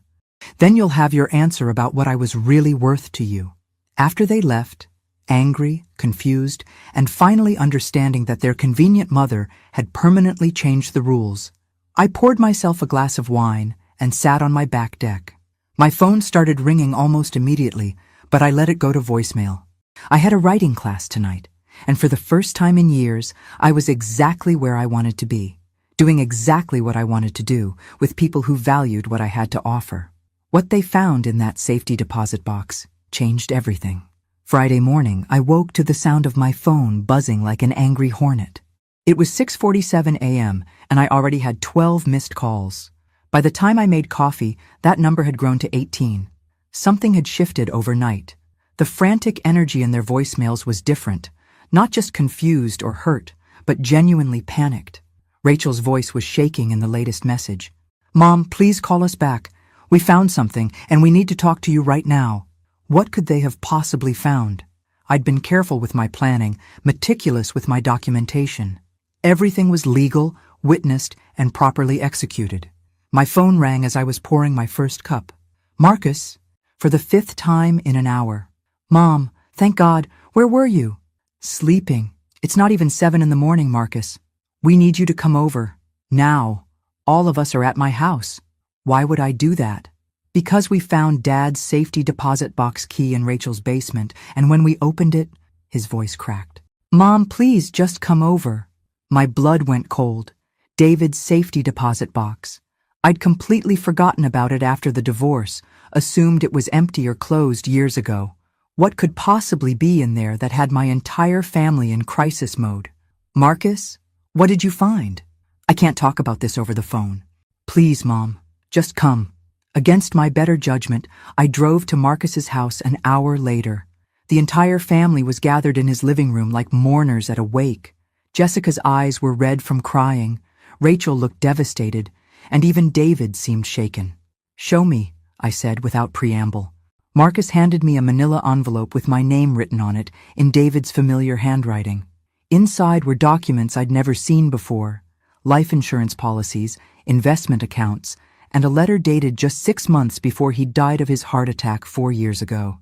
then you'll have your answer about what I was really worth to you. After they left, angry, confused, and finally understanding that their convenient mother had permanently changed the rules, I poured myself a glass of wine and sat on my back deck. My phone started ringing almost immediately, but I let it go to voicemail. I had a writing class tonight, and for the first time in years, I was exactly where I wanted to be, doing exactly what I wanted to do, with people who valued what I had to offer. What they found in that safety deposit box changed everything. Friday morning, I woke to the sound of my phone buzzing like an angry hornet. It was 6:47 a.m., and I already had 12 missed calls. By the time I made coffee, that number had grown to 18. Something had shifted overnight. The frantic energy in their voicemails was different, not just confused or hurt, but genuinely panicked. Rachel's voice was shaking in the latest message. Mom, please call us back. We found something, and we need to talk to you right now. What could they have possibly found? I'd been careful with my planning, meticulous with my documentation. Everything was legal, witnessed, and properly executed. My phone rang as I was pouring my first cup. Marcus, for the 5th time in an hour. Mom, thank God, where were you? Sleeping. It's not even 7 in the morning, Marcus. We need you to come over. Now. All of us are at my house. Why would I do that? Because we found Dad's safety deposit box key in Rachel's basement, and when we opened it, his voice cracked. Mom, please just come over. My blood went cold. David's safety deposit box. I'd completely forgotten about it after the divorce, assumed it was empty or closed years ago. What could possibly be in there that had my entire family in crisis mode? Marcus, what did you find? I can't talk about this over the phone. Please, Mom, just come. Against my better judgment, I drove to Marcus's house an hour later. The entire family was gathered in his living room like mourners at a wake. Jessica's eyes were red from crying. Rachel looked devastated, and even David seemed shaken. Show me, I said without preamble. Marcus handed me a manila envelope with my name written on it in David's familiar handwriting. Inside were documents I'd never seen before, life insurance policies, investment accounts, and a letter dated just 6 months before he died of his heart attack 4 years ago.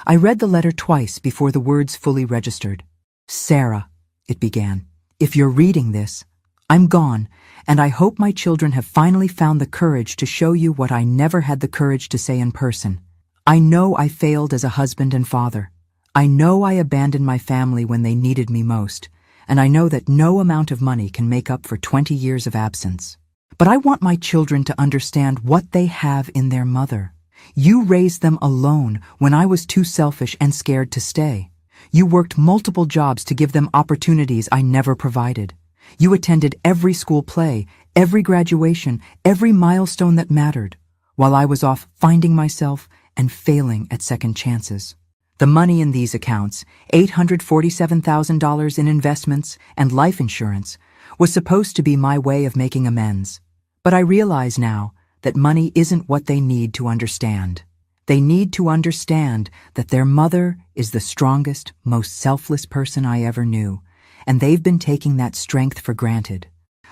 I read the letter twice before the words fully registered. Sarah, it began, if you're reading this, I'm gone, and I hope my children have finally found the courage to show you what I never had the courage to say in person. I know I failed as a husband and father. I know I abandoned my family when they needed me most, and I know that no amount of money can make up for 20 years of absence. But I want my children to understand what they have in their mother. You raised them alone when I was too selfish and scared to stay. You worked multiple jobs to give them opportunities I never provided. You attended every school play, every graduation, every milestone that mattered, while I was off finding myself and failing at second chances. The money in these accounts, $847,000 in investments and life insurance, was supposed to be my way of making amends. But I realize now that money isn't what they need to understand. They need to understand that their mother is the strongest, most selfless person I ever knew, and they've been taking that strength for granted.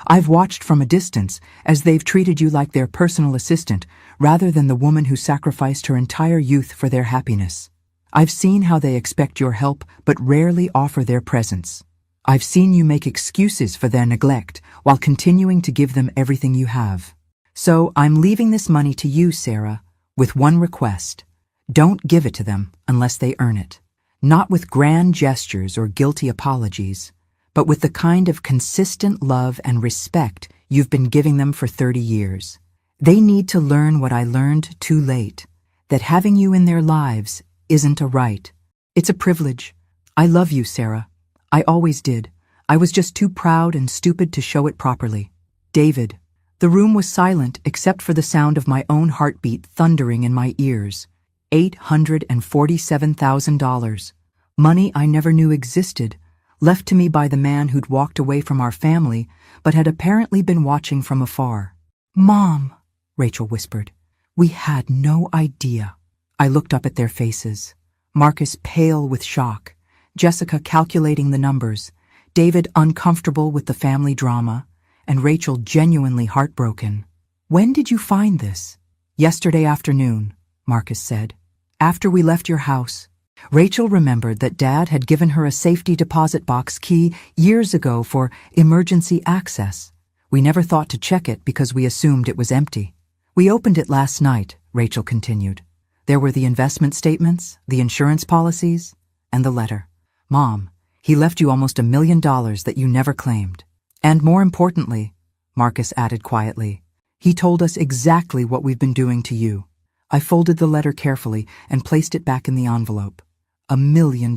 I've watched from a distance as they've treated you like their personal assistant rather than the woman who sacrificed her entire youth for their happiness. I've seen how they expect your help but rarely offer their presence. I've seen you make excuses for their neglect while continuing to give them everything you have. So I'm leaving this money to you, Sarah, with one request. Don't give it to them unless they earn it. Not with grand gestures or guilty apologies, but with the kind of consistent love and respect you've been giving them for 30 years. They need to learn what I learned too late, that having you in their lives isn't a right. It's a privilege. I love you, Sarah. I always did. I was just too proud and stupid to show it properly. David. The room was silent except for the sound of my own heartbeat thundering in my ears. $847,000. Money I never knew existed, left to me by the man who'd walked away from our family but had apparently been watching from afar. "Mom," Rachel whispered. "We had no idea." I looked up at their faces. Marcus pale with shock, Jessica calculating the numbers, David uncomfortable with the family drama, and Rachel genuinely heartbroken. "When did you find this?" "Yesterday afternoon," Marcus said. "After we left your house." Rachel remembered that Dad had given her a safety deposit box key years ago for emergency access. We never thought to check it because we assumed it was empty. "We opened it last night," Rachel continued. "There were the investment statements, the insurance policies, and the letter. Mom, he left you almost $1 million that you never claimed. And more importantly," Marcus added quietly, "he told us exactly what we've been doing to you." I folded the letter carefully and placed it back in the envelope. $1 million,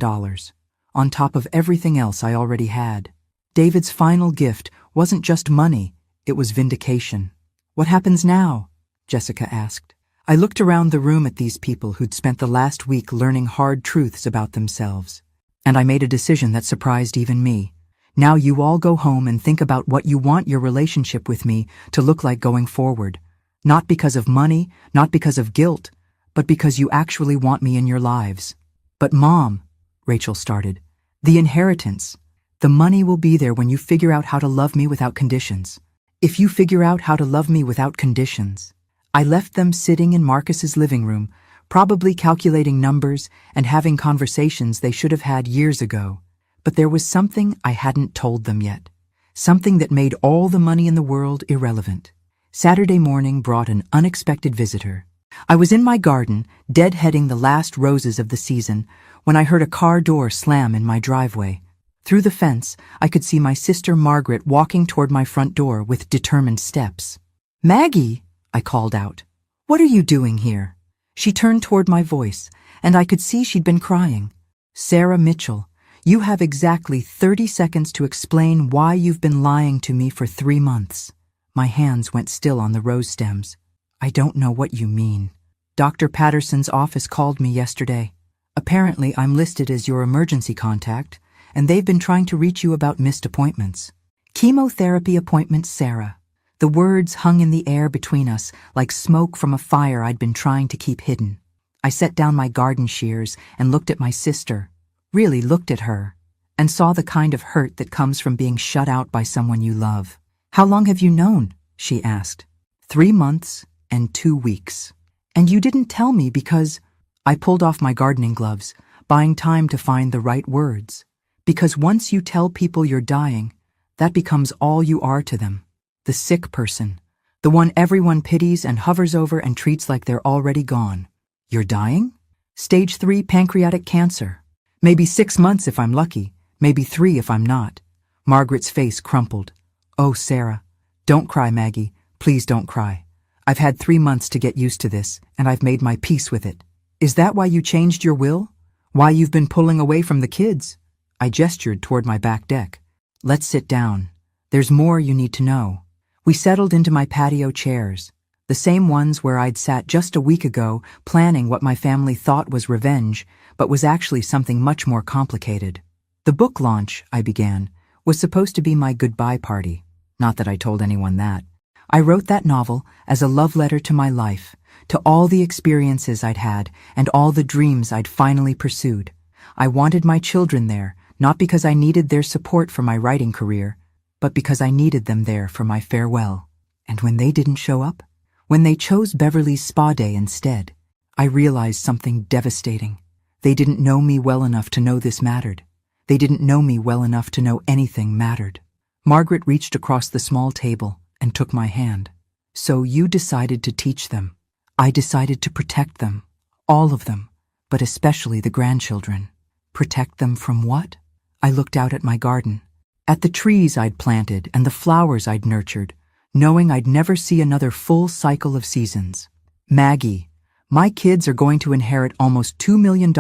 on top of everything else I already had. David's final gift wasn't just money, it was vindication. "What happens now?" Jessica asked. I looked around the room at these people who'd spent the last week learning hard truths about themselves. And I made a decision that surprised even me. Now you all go home and think about what you want your relationship with me to look like going forward. Not because of money, not because of guilt, but because you actually want me in your lives. "But Mom," Rachel started, "the inheritance. The money will be there when you figure out how to love me without conditions. If you figure out how to love me without conditions." I left them sitting in Marcus's living room, probably calculating numbers and having conversations they should have had years ago. But there was something I hadn't told them yet. Something that made all the money in the world irrelevant. Saturday morning brought an unexpected visitor. I was in my garden, deadheading the last roses of the season, when I heard a car door slam in my driveway. Through the fence, I could see my sister Margaret walking toward my front door with determined steps. "Maggie," I called out. "What are you doing here?" She turned toward my voice, and I could see she'd been crying. "Sarah Mitchell, you have exactly 30 seconds to explain why you've been lying to me for 3 months. My hands went still on the rose stems. "I don't know what you mean. Dr. Patterson's office called me yesterday. Apparently I'm listed as your emergency contact, and they've been trying to reach you about missed appointments. Chemotherapy appointment, Sarah." The words hung in the air between us like smoke from a fire I'd been trying to keep hidden. I set down my garden shears and looked at my sister, really looked at her, and saw the kind of hurt that comes from being shut out by someone you love. "How long have you known?" she asked. 3 months and 2 weeks. "And you didn't tell me because—" I pulled off my gardening gloves, buying time to find the right words. "Because once you tell people you're dying, that becomes all you are to them. The sick person. The one everyone pities and hovers over and treats like they're already gone. You're dying? Stage 3 pancreatic cancer. Maybe 6 months if I'm lucky, maybe 3 if I'm not." Margaret's face crumpled. "Oh, Sarah. Don't cry, Maggie. Please don't cry. I've had 3 months to get used to this, and I've made my peace with it. Is that why you changed your will? Why you've been pulling away from the kids?" I gestured toward my back deck. "Let's sit down. There's more you need to know." We settled into my patio chairs, the same ones where I'd sat just a week ago planning what my family thought was revenge, but was actually something much more complicated. "The book launch," I began, "was supposed to be my goodbye party. Not that I told anyone that. I wrote that novel as a love letter to my life, to all the experiences I'd had and all the dreams I'd finally pursued. I wanted my children there, not because I needed their support for my writing career, but because I needed them there for my farewell. And when they didn't show up, when they chose Beverly's spa day instead, I realized something devastating. They didn't know me well enough to know this mattered. They didn't know me well enough to know anything mattered." Margaret reached across the small table and took my hand. So you decided to teach them. I decided to protect them. All of them, but especially the grandchildren. Protect them from what? I looked out at my garden, at the trees I'd planted and the flowers I'd nurtured, knowing I'd never see another full cycle of seasons. Maggie, my kids are going to inherit almost $2 million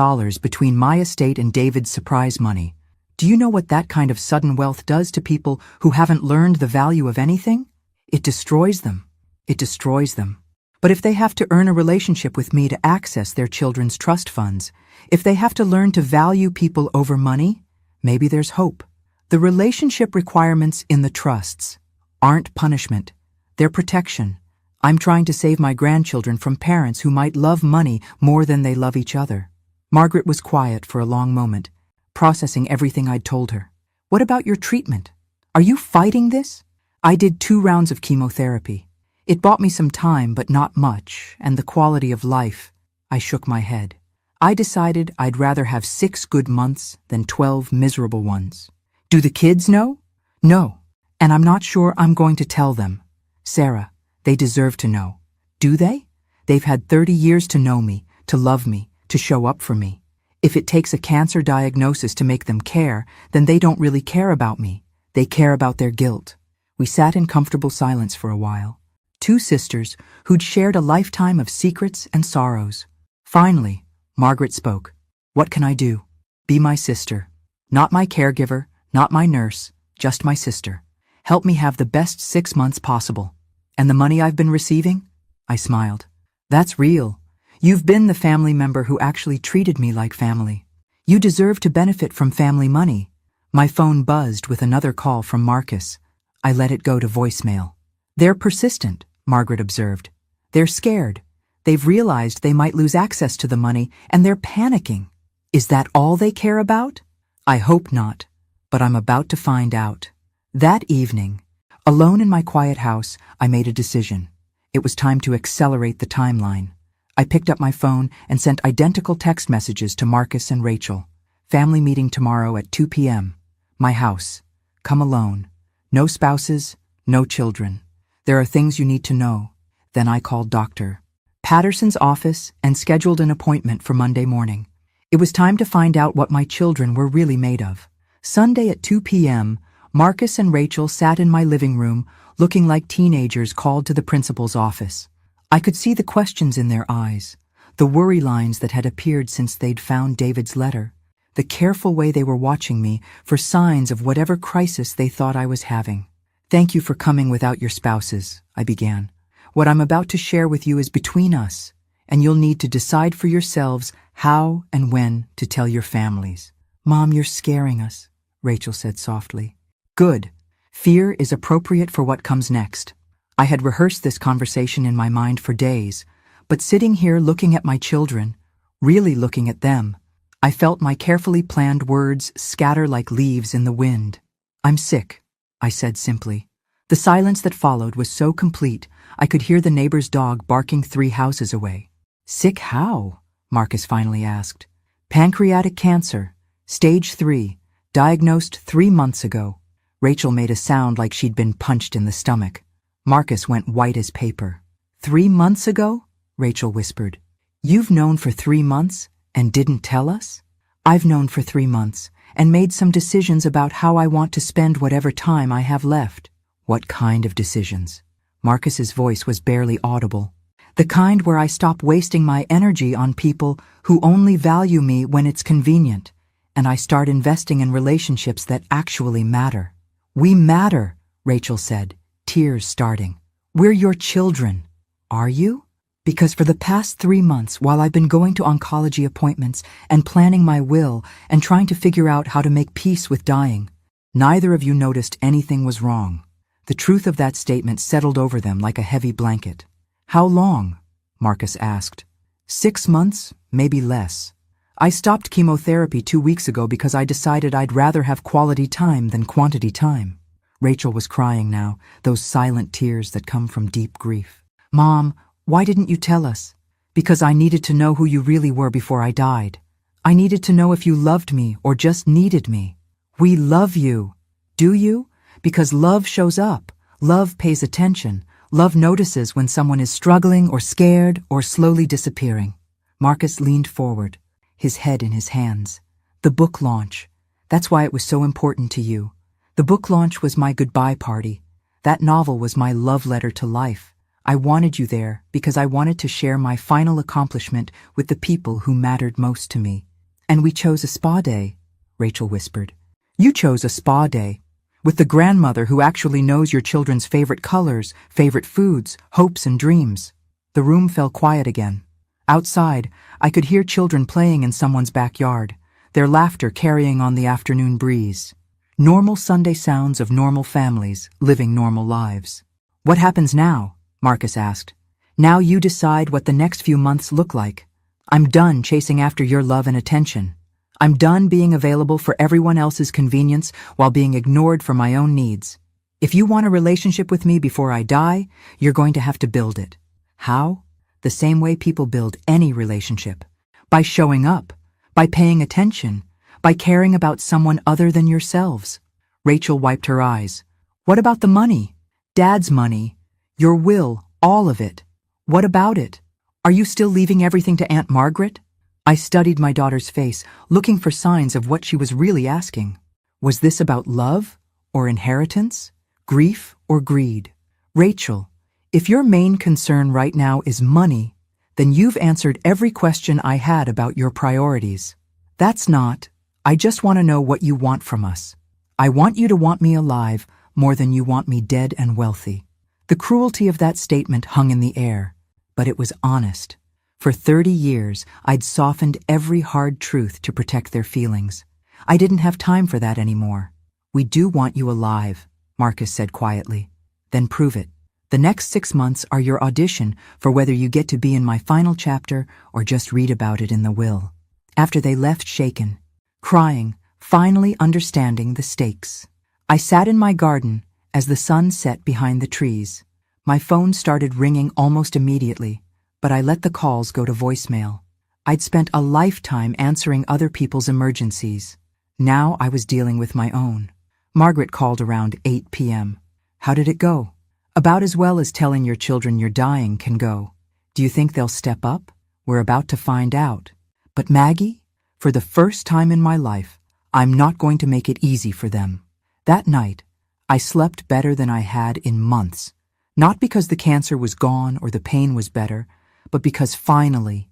between my estate and David's surprise money. Do you know what that kind of sudden wealth does to people who haven't learned the value of anything? It destroys them. It destroys them. But if they have to earn a relationship with me to access their children's trust funds, if they have to learn to value people over money, maybe there's hope. The relationship requirements in the trusts aren't punishment. They're protection. I'm trying to save my grandchildren from parents who might love money more than they love each other. Margaret was quiet for a long moment, processing everything I'd told her. What about your treatment? Are you fighting this? I did 2 rounds of chemotherapy. It bought me some time, but not much, and the quality of life. I shook my head. I decided I'd rather have 6 good months than 12 miserable ones. Do the kids know? No, and I'm not sure I'm going to tell them. Sarah, they deserve to know. Do they? They've had 30 years to know me, to love me, to show up for me. If it takes a cancer diagnosis to make them care, then they don't really care about me. They care about their guilt. We sat in comfortable silence for a while. 2 sisters who'd shared a lifetime of secrets and sorrows. Finally, Margaret spoke. What can I do? Be my sister. Not my caregiver, not my nurse, just my sister. Help me have the best 6 months possible. And the money I've been receiving? I smiled. That's real. You've been the family member who actually treated me like family. You deserve to benefit from family money. My phone buzzed with another call from Marcus. I let it go to voicemail. They're persistent, Margaret observed. They're scared. They've realized they might lose access to the money, and they're panicking. Is that all they care about? I hope not, but I'm about to find out. That evening, alone in my quiet house, I made a decision. It was time to accelerate the timeline. I picked up my phone and sent identical text messages to Marcus and Rachel. Family meeting tomorrow at 2 p.m. My house. Come alone. No spouses, no children. There are things you need to know. Then I called Dr. Patterson's office and scheduled an appointment for Monday morning. It was time to find out what my children were really made of. Sunday at 2 p.m., Marcus and Rachel sat in my living room, looking like teenagers called to the principal's office. I could see the questions in their eyes, the worry lines that had appeared since they'd found David's letter, the careful way they were watching me for signs of whatever crisis they thought I was having. Thank you for coming without your spouses, I began. What I'm about to share with you is between us, and you'll need to decide for yourselves how and when to tell your families. Mom, you're scaring us, Rachel said softly. Good. Fear is appropriate for what comes next. I had rehearsed this conversation in my mind for days, but sitting here looking at my children, really looking at them, I felt my carefully planned words scatter like leaves in the wind. I'm sick, I said simply. The silence that followed was so complete, I could hear the neighbor's dog barking 3 houses away. Sick how? Marcus finally asked. Pancreatic cancer, stage 3, diagnosed 3 months ago. Rachel made a sound like she'd been punched in the stomach. Marcus went white as paper. 3 months ago? Rachel whispered. You've known for 3 months and didn't tell us? I've known for 3 months and made some decisions about how I want to spend whatever time I have left. What kind of decisions? Marcus's voice was barely audible. The kind where I stop wasting my energy on people who only value me when it's convenient, and I start investing in relationships that actually matter. We matter, Rachel said, tears starting. We're your children. Are you? Because for the past 3 months, while I've been going to oncology appointments and planning my will and trying to figure out how to make peace with dying, neither of you noticed anything was wrong. The truth of that statement settled over them like a heavy blanket. How long? Marcus asked. 6 months, maybe less. I stopped chemotherapy 2 weeks ago because I decided I'd rather have quality time than quantity time. Rachel was crying now, those silent tears that come from deep grief. Mom, why didn't you tell us? Because I needed to know who you really were before I died. I needed to know if you loved me or just needed me. We love you. Do you? Because love shows up. Love pays attention. Love notices when someone is struggling or scared or slowly disappearing. Marcus leaned forward, his head in his hands. The book launch. That's why it was so important to you. The book launch was my goodbye party. That novel was my love letter to life. I wanted you there because I wanted to share my final accomplishment with the people who mattered most to me. And we chose a spa day, Rachel whispered. You chose a spa day, with the grandmother who actually knows your children's favorite colors, favorite foods, hopes and dreams. The room fell quiet again. Outside, I could hear children playing in someone's backyard, their laughter carrying on the afternoon breeze. Normal Sunday sounds of normal families living normal lives. What happens now? Marcus asked. Now you decide what the next few months look like. I'm done chasing after your love and attention. I'm done being available for everyone else's convenience while being ignored for my own needs. If you want a relationship with me before I die, you're going to have to build it. How? The same way people build any relationship. By showing up, by paying attention, by caring about someone other than yourselves. Rachel wiped her eyes. What about the money? Dad's money. Your will, all of it. What about it? Are you still leaving everything to Aunt Margaret? I studied my daughter's face, looking for signs of what she was really asking. Was this about love or inheritance, grief or greed? Rachel, if your main concern right now is money, then you've answered every question I had about your priorities. That's not. I just want to know what you want from us. I want you to want me alive more than you want me dead and wealthy. The cruelty of that statement hung in the air, but it was honest. For 30 years, I'd softened every hard truth to protect their feelings. I didn't have time for that anymore. We do want you alive, Marcus said quietly. Then prove it. The next 6 months are your audition for whether you get to be in my final chapter or just read about it in the will. After they left shaken, crying, finally understanding the stakes. I sat in my garden as the sun set behind the trees. My phone started ringing almost immediately, but I let the calls go to voicemail. I'd spent a lifetime answering other people's emergencies. Now I was dealing with my own. Margaret called around 8 p.m. How did it go? About as well as telling your children you're dying can go. Do you think they'll step up? We're about to find out. But Maggie, for the first time in my life, I'm not going to make it easy for them. That night, I slept better than I had in months. Not because the cancer was gone or the pain was better, but because finally,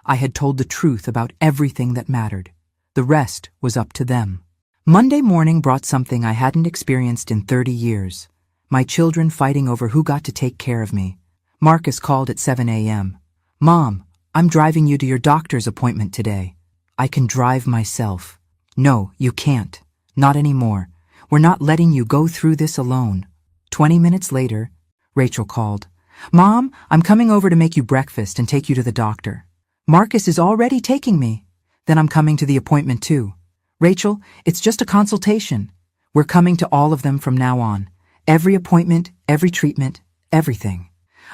I had told the truth about everything that mattered. The rest was up to them. Monday morning brought something I hadn't experienced in 30 years. My children fighting over who got to take care of me. Marcus called at 7 a.m. Mom, I'm driving you to your doctor's appointment today. I can drive myself. No, you can't. Not anymore. We're not letting you go through this alone. 20 minutes later, Rachel called. Mom, I'm coming over to make you breakfast and take you to the doctor. Marcus is already taking me. Then I'm coming to the appointment too. Rachel, it's just a consultation. We're coming to all of them from now on. Every appointment, every treatment, everything.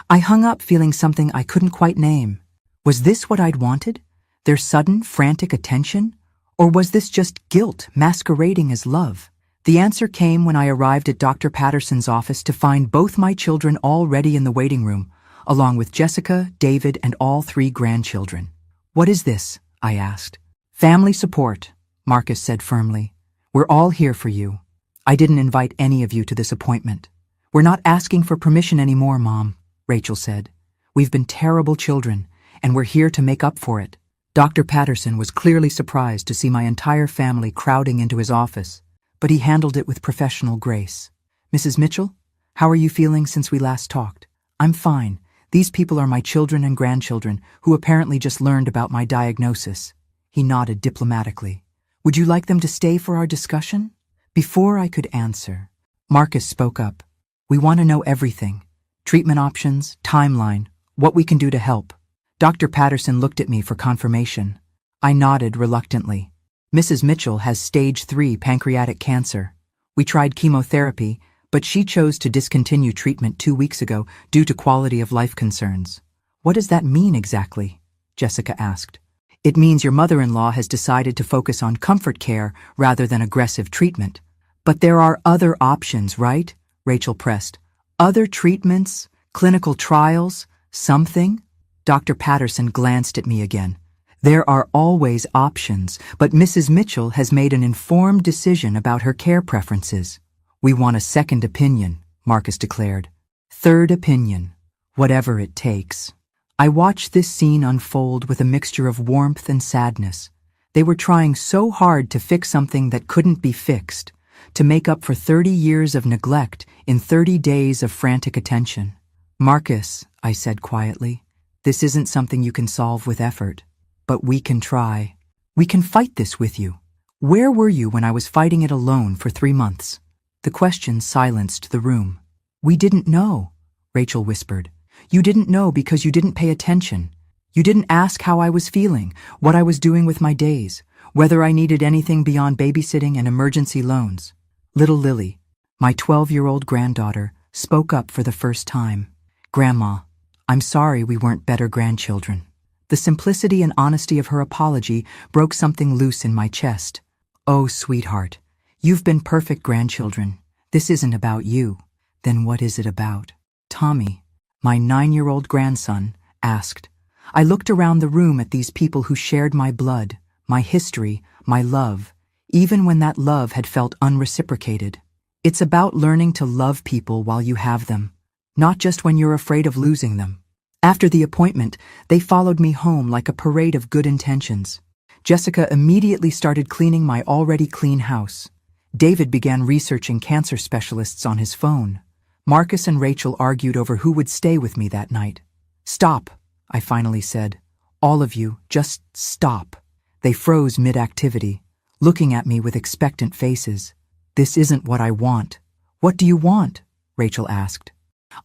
I hung up feeling something I couldn't quite name. Was this what I'd wanted? Their sudden, frantic attention? Or was this just guilt masquerading as love? The answer came when I arrived at Dr. Patterson's office to find both my children already in the waiting room, along with Jessica, David, and all 3 grandchildren. What is this? I asked. Family support, Marcus said firmly. We're all here for you. I didn't invite any of you to this appointment. We're not asking for permission anymore, Mom, Rachel said. We've been terrible children, and we're here to make up for it. Dr. Patterson was clearly surprised to see my entire family crowding into his office, but he handled it with professional grace. Mrs. Mitchell, how are you feeling since we last talked? I'm fine. These people are my children and grandchildren who apparently just learned about my diagnosis. He nodded diplomatically. Would you like them to stay for our discussion? Before I could answer, Marcus spoke up. We want to know everything. Treatment options, timeline, what we can do to help. Dr. Patterson looked at me for confirmation. I nodded reluctantly. Mrs. Mitchell has stage 3 pancreatic cancer. We tried chemotherapy, but she chose to discontinue treatment 2 weeks ago due to quality of life concerns. What does that mean exactly? Jessica asked. It means your mother-in-law has decided to focus on comfort care rather than aggressive treatment. But there are other options, right? Rachel pressed. Other treatments, clinical trials, something? Dr. Patterson glanced at me again. There are always options, but Mrs. Mitchell has made an informed decision about her care preferences. We want a second opinion, Marcus declared. Third opinion, whatever it takes. I watched this scene unfold with a mixture of warmth and sadness. They were trying so hard to fix something that couldn't be fixed, to make up for 30 years of neglect in 30 days of frantic attention. Marcus, I said quietly, this isn't something you can solve with effort. But we can try. We can fight this with you. Where were you when I was fighting it alone for 3 months? The question silenced the room. We didn't know, Rachel whispered. You didn't know because you didn't pay attention. You didn't ask how I was feeling, what I was doing with my days, whether I needed anything beyond babysitting and emergency loans. Little Lily, my 12-year-old granddaughter, spoke up for the first time. Grandma, I'm sorry we weren't better grandchildren. The simplicity and honesty of her apology broke something loose in my chest. Oh, sweetheart, you've been perfect grandchildren. This isn't about you. Then what is it about? Tommy, my 9-year-old grandson, asked. I looked around the room at these people who shared my blood, my history, my love, even when that love had felt unreciprocated. It's about learning to love people while you have them, not just when you're afraid of losing them. After the appointment, they followed me home like a parade of good intentions. Jessica immediately started cleaning my already clean house. David began researching cancer specialists on his phone. Marcus and Rachel argued over who would stay with me that night. Stop, I finally said. All of you, just stop. They froze mid-activity, looking at me with expectant faces. This isn't what I want. What do you want? Rachel asked.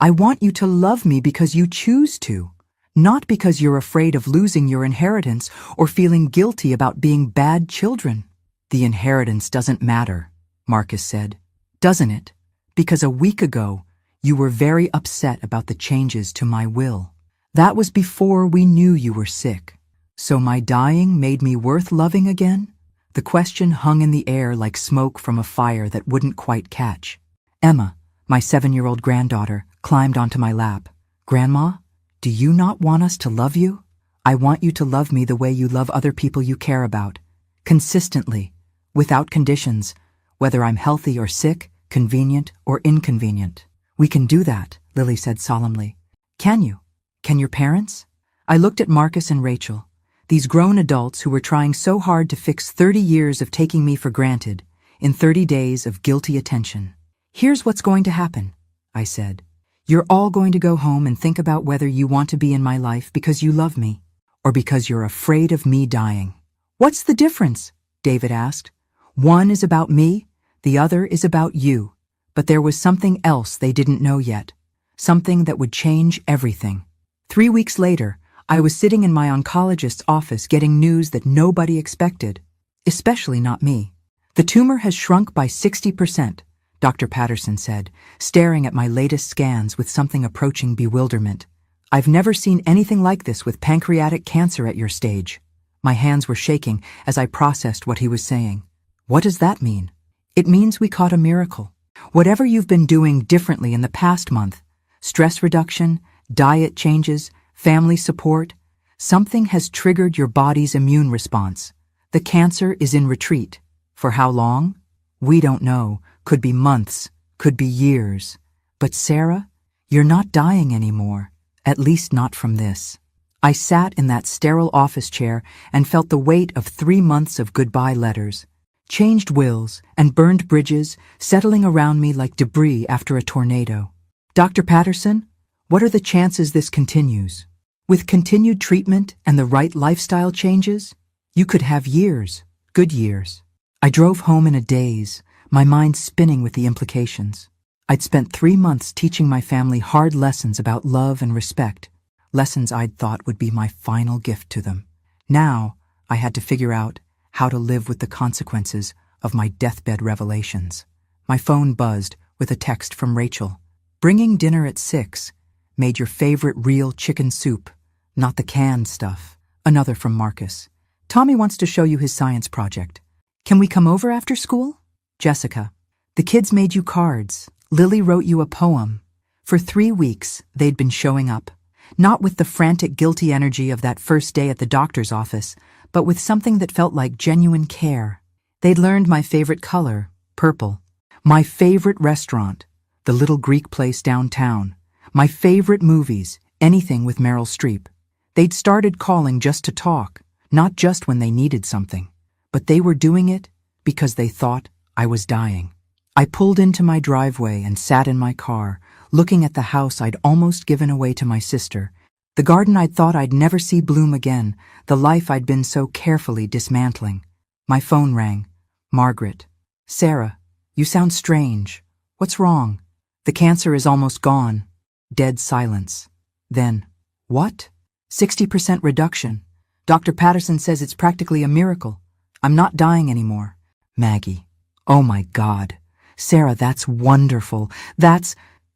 I want you to love me because you choose to, not because you're afraid of losing your inheritance or feeling guilty about being bad children. The inheritance doesn't matter, Marcus said. Doesn't it? Because a week ago, you were very upset about the changes to my will. That was before we knew you were sick. So my dying made me worth loving again? The question hung in the air like smoke from a fire that wouldn't quite catch. Emma, my 7-year-old granddaughter, climbed onto my lap. Grandma, do you not want us to love you? I want you to love me the way you love other people you care about. Consistently, without conditions, whether I'm healthy or sick, convenient or inconvenient. We can do that, Lily said solemnly. Can you? Can your parents? I looked at Marcus and Rachel, these grown adults who were trying so hard to fix 30 years of taking me for granted in 30 days of guilty attention. Here's what's going to happen, I said. You're all going to go home and think about whether you want to be in my life because you love me or because you're afraid of me dying. What's the difference? David asked. One is about me, the other is about you. But there was something else they didn't know yet, something that would change everything. 3 weeks later, I was sitting in my oncologist's office getting news that nobody expected, especially not me. The tumor has shrunk by 60%. Dr. Patterson said, staring at my latest scans with something approaching bewilderment. I've never seen anything like this with pancreatic cancer at your stage. My hands were shaking as I processed what he was saying. What does that mean? It means we caught a miracle. Whatever you've been doing differently in the past month, stress reduction, diet changes, family support, something has triggered your body's immune response. The cancer is in retreat. For how long? We don't know. Could be months, could be years. But Sarah, you're not dying anymore, at least not from this. I sat in that sterile office chair and felt the weight of 3 months of goodbye letters, changed wills and burned bridges settling around me like debris after a tornado. Dr. Patterson, what are the chances this continues? With continued treatment and the right lifestyle changes, you could have years, good years. I drove home in a daze, my mind spinning with the implications. I'd spent 3 months teaching my family hard lessons about love and respect, lessons I'd thought would be my final gift to them. Now, I had to figure out how to live with the consequences of my deathbed revelations. My phone buzzed with a text from Rachel. Bringing dinner at 6. Made your favorite real chicken soup, not the canned stuff. Another from Marcus. Tommy wants to show you his science project. Can we come over after school? Jessica. The kids made you cards. Lily wrote you a poem. For 3 weeks, they'd been showing up, not with the frantic, guilty energy of that first day at the doctor's office, but with something that felt like genuine care. They'd learned my favorite color, purple, my favorite restaurant, the little Greek place downtown, my favorite movies, anything with Meryl Streep. They'd started calling just to talk, not just when they needed something, but they were doing it because they thought I was dying. I pulled into my driveway and sat in my car, looking at the house I'd almost given away to my sister, the garden I'd thought I'd never see bloom again, the life I'd been so carefully dismantling. My phone rang. Margaret. Sarah, you sound strange. What's wrong? The cancer is almost gone. Dead silence. Then, what? 60% reduction. Dr. Patterson says it's practically a miracle. I'm not dying anymore. Maggie. Oh my God. Sarah, that's wonderful.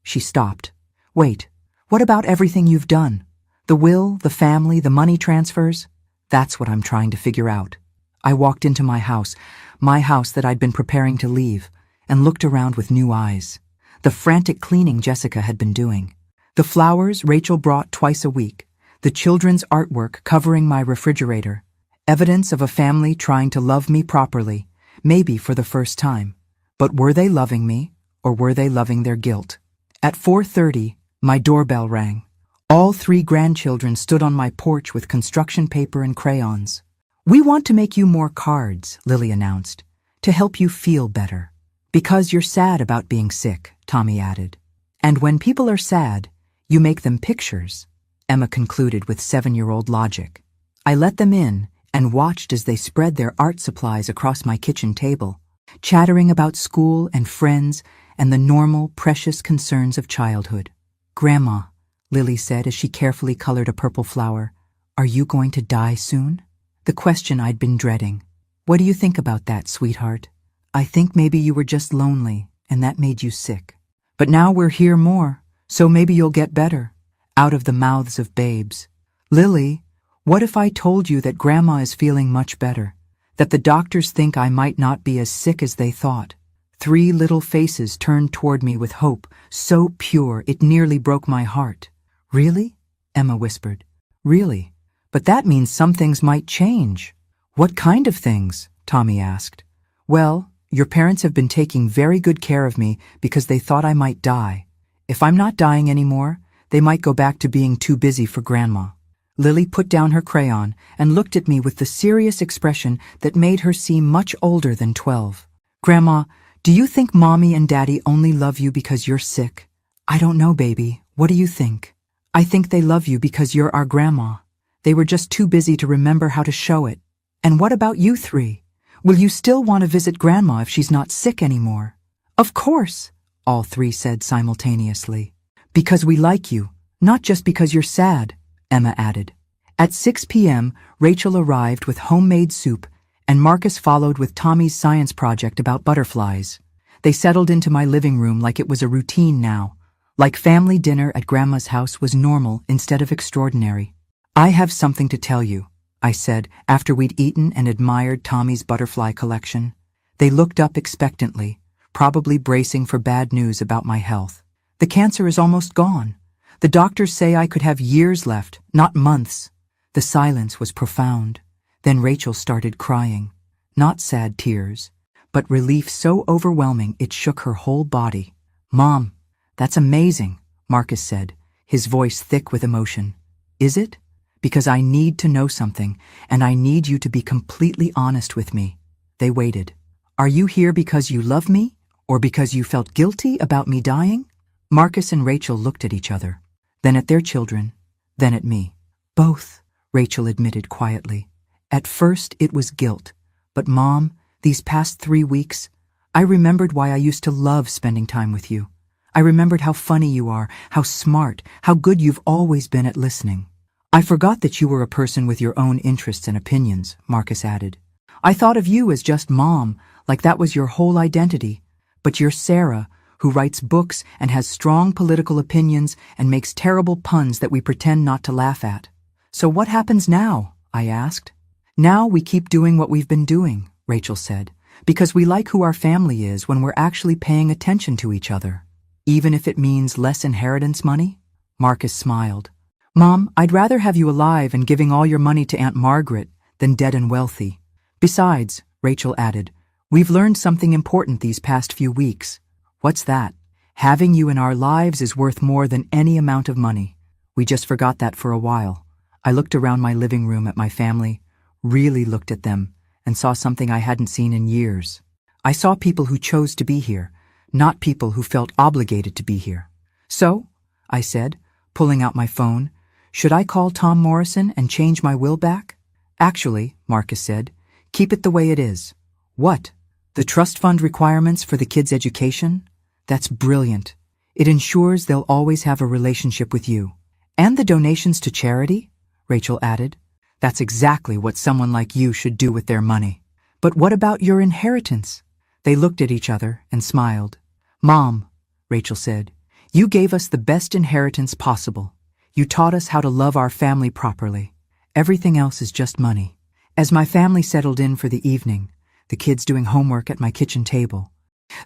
She stopped. Wait, what about everything you've done? The will, the family, the money transfers? That's what I'm trying to figure out. I walked into my house that I'd been preparing to leave, and looked around with new eyes. The frantic cleaning Jessica had been doing. The flowers Rachel brought twice a week. The children's artwork covering my refrigerator. Evidence of a family trying to love me properly, maybe for the first time. But were they loving me, or were they loving their guilt? At 4:30, my doorbell rang. All 3 grandchildren stood on my porch with construction paper and crayons. We want to make you more cards, Lily announced, to help you feel better. Because you're sad about being sick, Tommy added. And when people are sad, you make them pictures, Emma concluded with 7-year-old logic. I let them in and watched as they spread their art supplies across my kitchen table, chattering about school and friends and the normal, precious concerns of childhood. Grandma, Lily said as she carefully colored a purple flower, are you going to die soon? The question I'd been dreading. What do you think about that, sweetheart? I think maybe you were just lonely and that made you sick. But now we're here more, so maybe you'll get better. Out of the mouths of babes. Lily, what if I told you that Grandma is feeling much better? That the doctors think I might not be as sick as they thought? 3 little faces turned toward me with hope, so pure it nearly broke my heart. Really? Emma whispered. Really? But that means some things might change. What kind of things? Tommy asked. Well, your parents have been taking very good care of me because they thought I might die. If I'm not dying anymore, they might go back to being too busy for Grandma. Lily put down her crayon and looked at me with the serious expression that made her seem much older than 12. Grandma, do you think Mommy and Daddy only love you because you're sick? I don't know, baby. What do you think? I think they love you because you're our grandma. They were just too busy to remember how to show it. And what about you 3? Will you still want to visit Grandma if she's not sick anymore? Of course, all 3 said simultaneously. Because we like you, not just because you're sad, Emma added. At 6 p.m., Rachel arrived with homemade soup, and Marcus followed with Tommy's science project about butterflies. They settled into my living room like it was a routine now, like family dinner at Grandma's house was normal instead of extraordinary. I have something to tell you, I said after we'd eaten and admired Tommy's butterfly collection. They looked up expectantly, probably bracing for bad news about my health. The cancer is almost gone. The doctors say I could have years left, not months. The silence was profound. Then Rachel started crying. Not sad tears, but relief so overwhelming it shook her whole body. Mom, that's amazing, Marcus said, his voice thick with emotion. Is it? Because I need to know something, and I need you to be completely honest with me. They waited. Are you here because you love me, or because you felt guilty about me dying? Marcus and Rachel looked at each other, then at their children, then at me. Both, Rachel admitted quietly. At first it was guilt, but Mom, these past 3 weeks, I remembered why I used to love spending time with you. I remembered how funny you are, how smart, how good you've always been at listening. I forgot that you were a person with your own interests and opinions, Marcus added. I thought of you as just Mom, like that was your whole identity. But you're Sarah, who writes books and has strong political opinions and makes terrible puns that we pretend not to laugh at. So what happens now? I asked. Now we keep doing what we've been doing, Rachel said, because we like who our family is when we're actually paying attention to each other. Even if it means less inheritance money? Marcus smiled. Mom, I'd rather have you alive and giving all your money to Aunt Margaret than dead and wealthy. Besides, Rachel added, we've learned something important these past few weeks. What's that? Having you in our lives is worth more than any amount of money. We just forgot that for a while. I looked around my living room at my family, really looked at them, and saw something I hadn't seen in years. I saw people who chose to be here, not people who felt obligated to be here. So, I said, pulling out my phone, should I call Tom Morrison and change my will back? Actually, Marcus said, keep it the way it is. What? The trust fund requirements for the kids' education? That's brilliant. It ensures they'll always have a relationship with you. And the donations to charity? Rachel added. That's exactly what someone like you should do with their money. But what about your inheritance? They looked at each other and smiled. Mom, Rachel said, you gave us the best inheritance possible. You taught us how to love our family properly. Everything else is just money. As my family settled in for the evening, the kids doing homework at my kitchen table,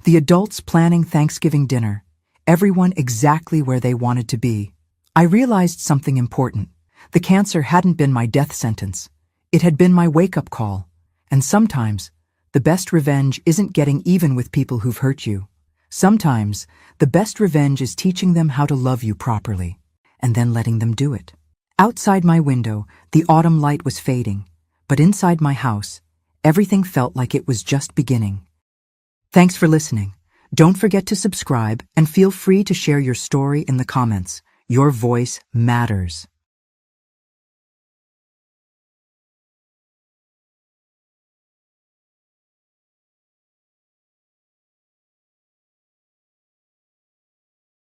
the adults planning Thanksgiving dinner, everyone exactly where they wanted to be, I realized something important. The cancer hadn't been my death sentence. It had been my wake-up call. And sometimes, the best revenge isn't getting even with people who've hurt you. Sometimes, the best revenge is teaching them how to love you properly, and then letting them do it. Outside my window, the autumn light was fading, but inside my house, everything felt like it was just beginning. Thanks for listening. Don't forget to subscribe and feel free to share your story in the comments. Your voice matters.